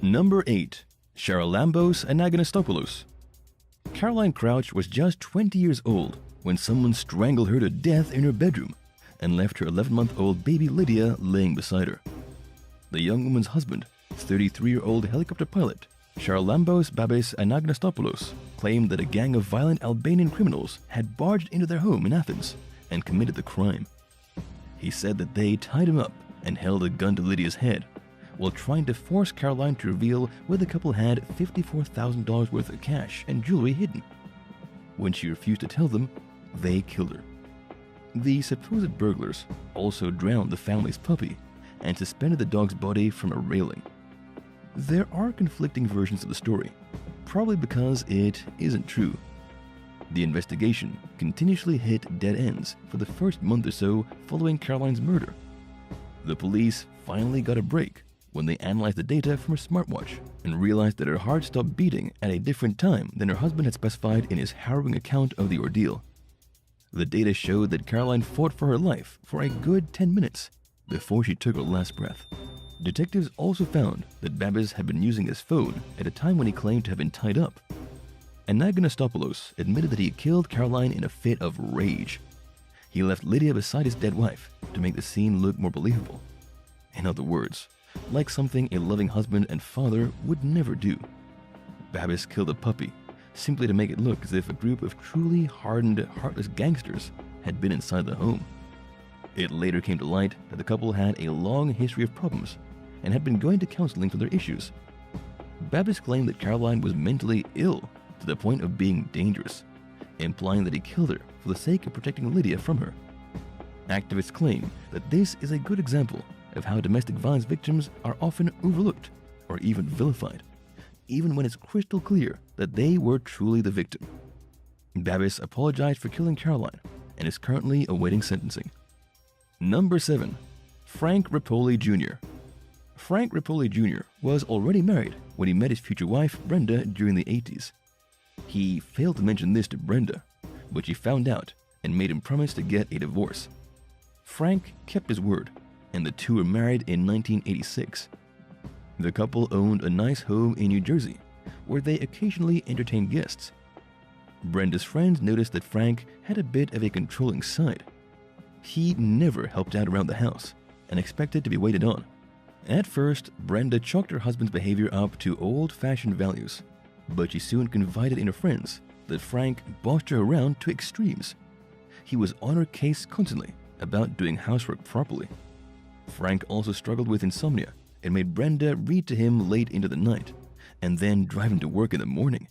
Number 8. Charas Lambos and Agonistopoulos. Caroline Crouch was just 20 years old when someone strangled her to death in her bedroom. and left her 11-month-old baby Lydia laying beside her. The young woman's husband, 33-year-old helicopter pilot Charas Lambos Anagnostopoulos, claimed that a gang of violent Albanian criminals had barged into their home in Athens and committed the crime. He said that they tied him up and held a gun to Lydia's head while trying to force Caroline to reveal where the couple had $54,000 worth of cash and jewelry hidden. When she refused to tell them, they killed her. The supposed burglars also drowned the family's puppy and suspended the dog's body from a railing. There are conflicting versions of the story, probably because it isn't true. The investigation continuously hit dead ends for the first month or so following Caroline's murder. The police finally got a break when they analyzed the data from her smartwatch and realized that her heart stopped beating at a different time than her husband had specified in his harrowing account of the ordeal. The data showed that Caroline fought for her life for a good 10 minutes before she took her last breath. Detectives also found that Babis had been using his phone at a time when he claimed to have been tied up. Anagnostopoulos admitted that he had killed Caroline in a fit of rage. He left Lydia beside his dead wife to make the scene look more believable. In other words, like something a loving husband and father would never do. Babis killed a puppy simply to make it look as if a group of truly hardened, heartless gangsters had been inside the home. It later came to light that the couple had a long history of problems and had been going to counseling for their issues. Babis claimed that Caroline was mentally ill to the point of being dangerous, implying that he killed her for the sake of protecting Lydia from her. Activists claim that this is a good example of how domestic violence victims are often overlooked or even vilified, even when it's crystal clear that they were truly the victim. Babis apologized for killing Caroline and is currently awaiting sentencing. Number 7. Frank Rapoli Jr. Frank Rapoli Jr. was already married when he met his future wife, Brenda, during the 80s. He failed to mention this to Brenda, but she found out and made him promise to get a divorce. Frank kept his word, and the two were married in 1986. The couple owned a nice home in New Jersey, where they occasionally entertained guests. Brenda's friends noticed that Frank had a bit of a controlling side. He never helped out around the house and expected to be waited on. At first, Brenda chalked her husband's behavior up to old-fashioned values, but she soon confided in her friends that Frank bossed her around to extremes. He was on her case constantly about doing housework properly. Frank also struggled with insomnia and made Brenda read to him late into the night and then drive him to work in the morning.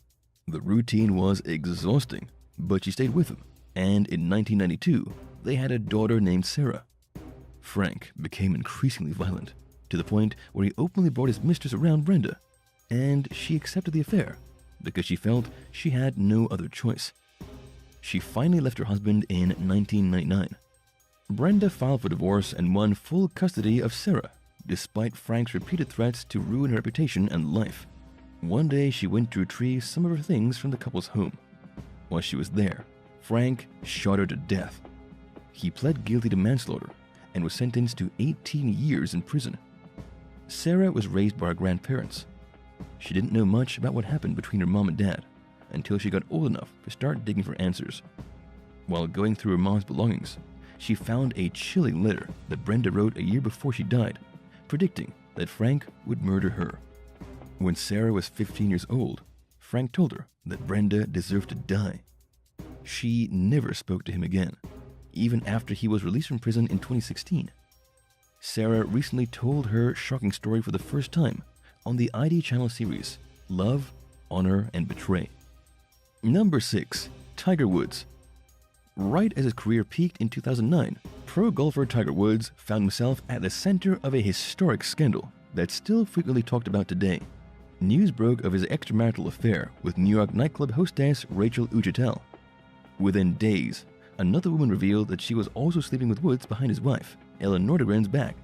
The routine was exhausting, but she stayed with him, and in 1992, they had a daughter named Sarah. Frank became increasingly violent, to the point where he openly brought his mistress around Brenda, and she accepted the affair because she felt she had no other choice. She finally left her husband in 1999. Brenda filed for divorce and won full custody of Sarah, despite Frank's repeated threats to ruin her reputation and life. One day, she went to retrieve some of her things from the couple's home. While she was there, Frank shot her to death. He pled guilty to manslaughter and was sentenced to 18 years in prison. Sarah was raised by her grandparents. She didn't know much about what happened between her mom and dad until she got old enough to start digging for answers. While going through her mom's belongings, she found a chilling letter that Brenda wrote a year before she died, predicting that Frank would murder her. When Sarah was 15 years old, Frank told her that Brenda deserved to die. She never spoke to him again, even after he was released from prison in 2016. Sarah recently told her shocking story for the first time on the ID channel series Love, Honor, and Betray. Number 6. Tiger Woods. Right as his career peaked in 2009, pro golfer Tiger Woods found himself at the center of a historic scandal that's still frequently talked about today. News broke of his extramarital affair with New York nightclub hostess Rachel Uchitel. Within days, another woman revealed that she was also sleeping with Woods behind his wife, Ellen Nordegren's back.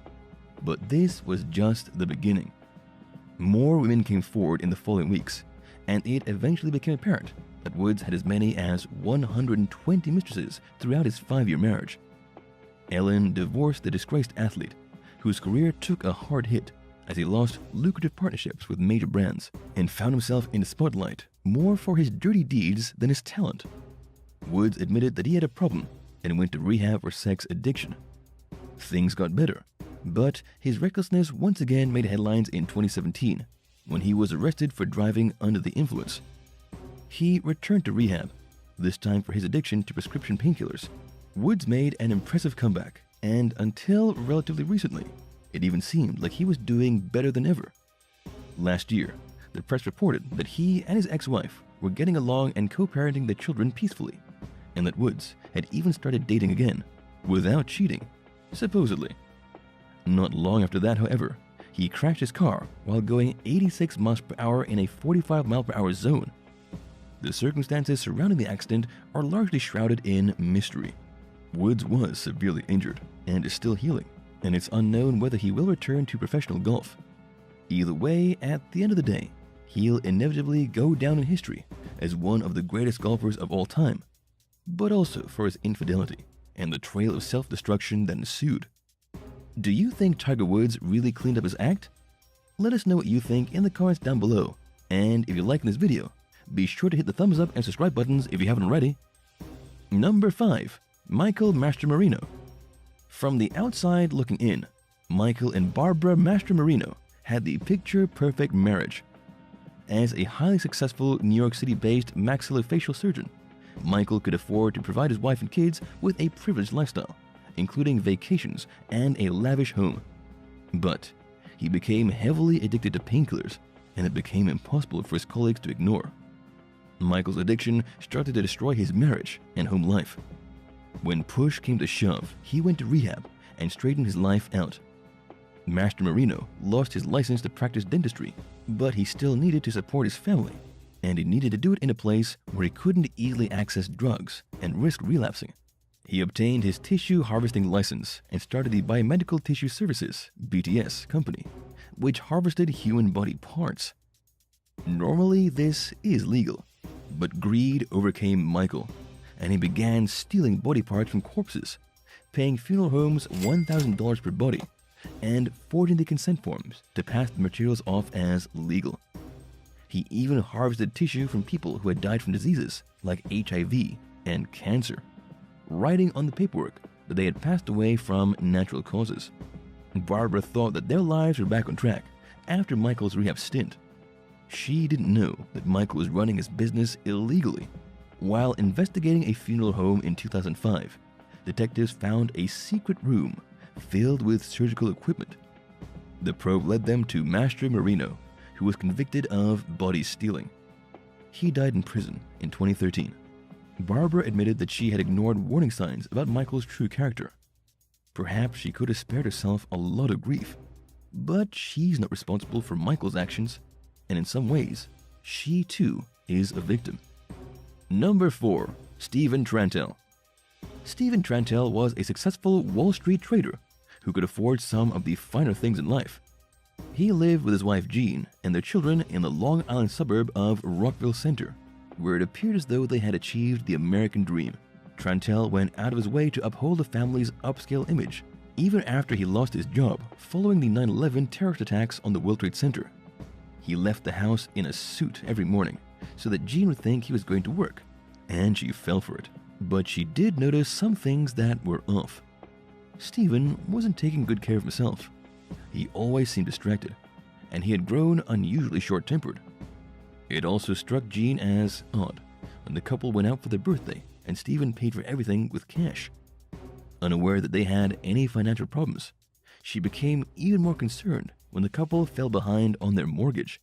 But this was just the beginning. More women came forward in the following weeks, and it eventually became apparent that Woods had as many as 120 mistresses throughout his 5-year marriage. Ellen divorced the disgraced athlete, whose career took a hard hit as he lost lucrative partnerships with major brands and found himself in the spotlight more for his dirty deeds than his talent. Woods admitted that he had a problem and went to rehab for sex addiction, Things got better, but his recklessness once again made headlines in 2017 when he was arrested for driving under the influence. He returned to rehab, this time for his addiction to prescription painkillers. Woods made an impressive comeback, and until relatively recently, it even seemed like he was doing better than ever. Last year, the press reported that he and his ex-wife were getting along and co-parenting the children peacefully, and that Woods had even started dating again, without cheating, supposedly. Not long after that, however, he crashed his car while going 86 miles per hour in a 45 mile per hour zone. The circumstances surrounding the accident are largely shrouded in mystery. Woods was severely injured and is still healing, and it's unknown whether he will return to professional golf. Either way, at the end of the day, he'll inevitably go down in history as one of the greatest golfers of all time, but also for his infidelity and the trail of self-destruction that ensued. Do you think Tiger Woods really cleaned up his act? Let us know what you think in the comments down below, and if you're liking this video, be sure to hit the thumbs up and subscribe buttons if you haven't already. Number 5. Michael Mastromarino. From the outside looking in, Michael and Barbara Mastromarino had the picture-perfect marriage. As a highly successful New York City-based maxillofacial surgeon, Michael could afford to provide his wife and kids with a privileged lifestyle, including vacations and a lavish home. But he became heavily addicted to painkillers, and it became impossible for his colleagues to ignore. Michael's addiction started to destroy his marriage and home life. When push came to shove, he went to rehab and straightened his life out. Mastromarino lost his license to practice dentistry, but he still needed to support his family, and he needed to do it in a place where he couldn't easily access drugs and risk relapsing. He obtained his tissue harvesting license and started the Biomedical Tissue Services (BTS) company, which harvested human body parts. Normally, this is legal, but greed overcame Michael, and he began stealing body parts from corpses, paying funeral homes $1,000 per body, and forging the consent forms to pass the materials off as legal. He even harvested tissue from people who had died from diseases like HIV and cancer, writing on the paperwork that they had passed away from natural causes. Barbara thought that their lives were back on track after Michael's rehab stint. She didn't know that Michael was running his business illegally. While investigating a funeral home in 2005, detectives found a secret room filled with surgical equipment. The probe led them to Mastromarino, who was convicted of body stealing. He died in prison in 2013. Barbara admitted that she had ignored warning signs about Michael's true character. Perhaps she could have spared herself a lot of grief, but she's not responsible for Michael's actions, and in some ways, she too is a victim. Number 4. Stephen Trantel. Stephen Trantel was a successful Wall Street trader who could afford some of the finer things in life. He lived with his wife Jean and their children in the Long Island suburb of Rockville Center, where it appeared as though they had achieved the American dream. Trantel went out of his way to uphold the family's upscale image, even after he lost his job following the 9/11 terrorist attacks on the World Trade Center. He left the house in a suit every morning so that Jean would think he was going to work, and she fell for it. But she did notice some things that were off. Stephen wasn't taking good care of himself. He always seemed distracted, and he had grown unusually short-tempered. It also struck Jean as odd when the couple went out for their birthday and Stephen paid for everything with cash. Unaware that they had any financial problems, she became even more concerned when the couple fell behind on their mortgage.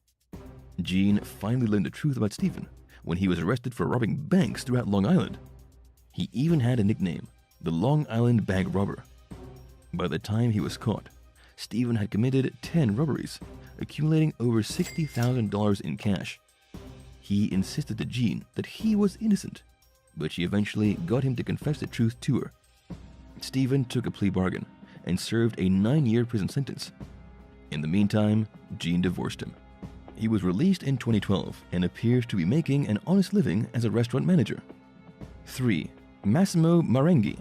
Jean finally learned the truth about Stephen when he was arrested for robbing banks throughout Long Island. He even had a nickname, the Long Island Bank Robber. By the time he was caught, Stephen had committed 10 robberies, accumulating over $60,000 in cash. He insisted to Jean that he was innocent, but she eventually got him to confess the truth to her. Stephen took a plea bargain and served a 9-year prison sentence. In the meantime, Jean divorced him. He was released in 2012 and appears to be making an honest living as a restaurant manager. 3. Masimo Marangi.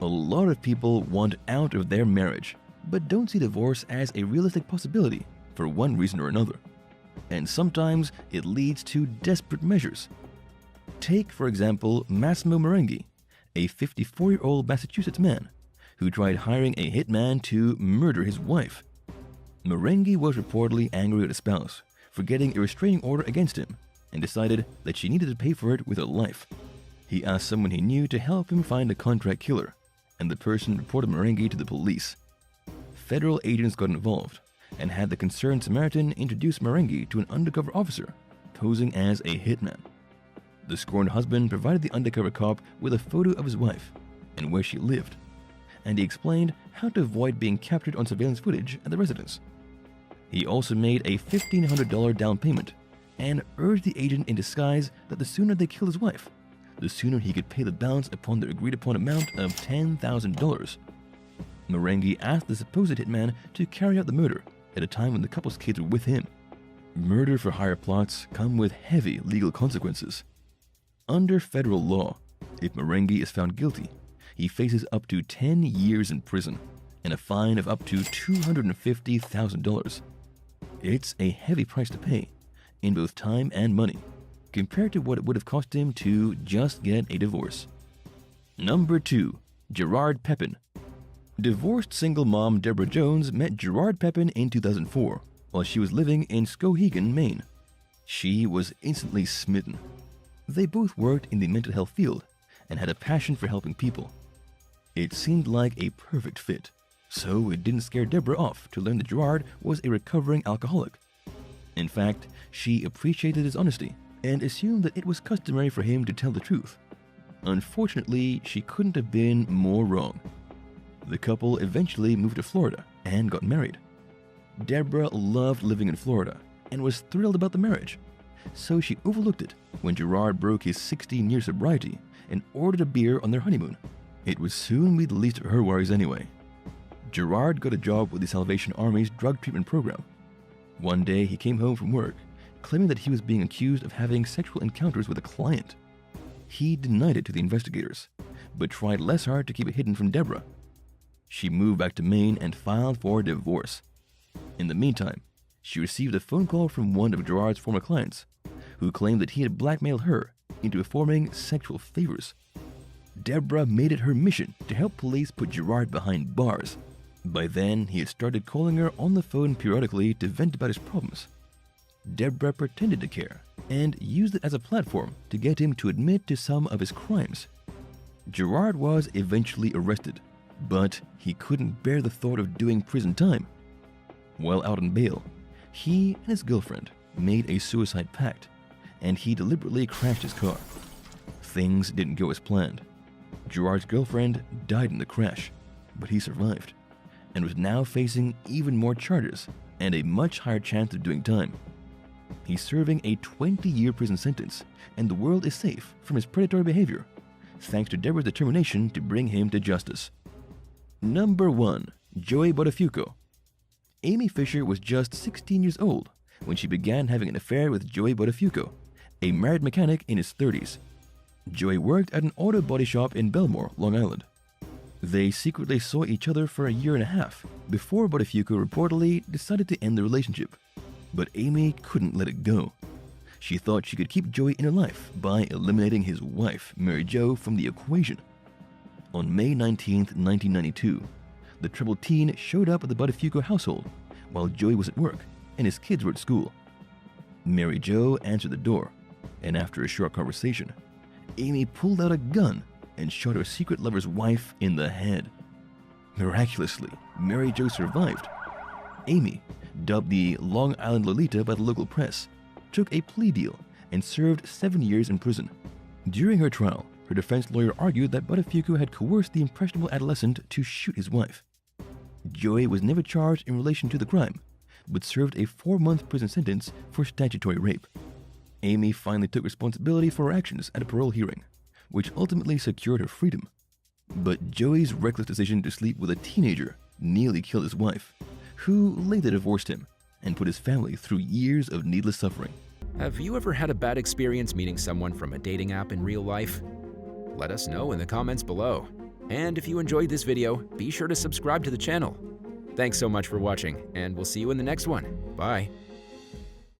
A lot of people want out of their marriage, but don't see divorce as a realistic possibility for one reason or another. And sometimes it leads to desperate measures. Take, for example, Masimo Marangi, a 54-year-old Massachusetts man who tried hiring a hitman to murder his wife. Marangi was reportedly angry at his spouse for getting a restraining order against him and decided that she needed to pay for it with her life. He asked someone he knew to help him find a contract killer, and the person reported Marangi to the police. Federal agents got involved and had the concerned Samaritan introduce Marangi to an undercover officer posing as a hitman. The scorned husband provided the undercover cop with a photo of his wife and where she lived, and he explained how to avoid being captured on surveillance footage at the residence. He also made a $1,500 down payment and urged the agent in disguise that the sooner they killed his wife, the sooner he could pay the balance upon the agreed-upon amount of $10,000. Marangi asked the supposed hitman to carry out the murder at a time when the couple's kids were with him. Murder-for-hire plots come with heavy legal consequences. Under federal law, if Marangi is found guilty, he faces up to 10 years in prison and a fine of up to $250,000. It's a heavy price to pay, in both time and money, compared to what it would have cost him to just get a divorce. Number 2. Gerard Pepin. Divorced single mom Deborah Jones met Gerard Pepin in 2004 while she was living in Skowhegan, Maine. She was instantly smitten. They both worked in the mental health field and had a passion for helping people. It seemed like a perfect fit, so it didn't scare Deborah off to learn that Gerard was a recovering alcoholic. In fact, she appreciated his honesty and assumed that it was customary for him to tell the truth. Unfortunately, she couldn't have been more wrong. The couple eventually moved to Florida and got married. Deborah loved living in Florida and was thrilled about the marriage, so she overlooked it when Gerard broke his 16-year sobriety and ordered a beer on their honeymoon. It would soon be the least of her worries anyway. Gerard got a job with the Salvation Army's drug treatment program. One day he came home from work, claiming that he was being accused of having sexual encounters with a client. He denied it to the investigators, but tried less hard to keep it hidden from Deborah. She moved back to Maine and filed for divorce. In the meantime, she received a phone call from one of Gerard's former clients, who claimed that he had blackmailed her into performing sexual favors. Deborah made it her mission to help police put Gerard behind bars. By then, he had started calling her on the phone periodically to vent about his problems. Deborah pretended to care and used it as a platform to get him to admit to some of his crimes. Gerard was eventually arrested, but he couldn't bear the thought of doing prison time. While out on bail, he and his girlfriend made a suicide pact, and he deliberately crashed his car. Things didn't go as planned. Gerard's girlfriend died in the crash, but he survived, and was now facing even more charges and a much higher chance of doing time. He's serving a 20-year prison sentence, and the world is safe from his predatory behavior, thanks to Deborah's determination to bring him to justice. Number 1. Joey Buttafuoco. Amy Fischer was just 16 years old when she began having an affair with Joey Buttafuoco, a married mechanic in his 30s. Joey worked at an auto body shop in Belmore, Long Island. They secretly saw each other for a year and a half before Buttafuoco reportedly decided to end the relationship. But Amy couldn't let it go. She thought she could keep Joey in her life by eliminating his wife, Mary Jo, from the equation. On May 19, 1992, the troubled teen showed up at the Buttafuoco household while Joey was at work and his kids were at school. Mary Jo answered the door, and after a short conversation, Amy pulled out a gun and shot her secret lover's wife in the head. Miraculously, Mary Jo survived. Amy, dubbed the Long Island Lolita by the local press, took a plea deal and served 7 years in prison. During her trial, her defense lawyer argued that Buttafuoco had coerced the impressionable adolescent to shoot his wife. Joey was never charged in relation to the crime, but served a 4-month prison sentence for statutory rape. Amy finally took responsibility for her actions at a parole hearing, which ultimately secured her freedom. But Joey's reckless decision to sleep with a teenager nearly killed his wife, who later divorced him and put his family through years of needless suffering. Have you ever had a bad experience meeting someone from a dating app in real life? Let us know in the comments below. And if you enjoyed this video, be sure to subscribe to the channel. Thanks so much for watching, and we'll see you in the next one. Bye.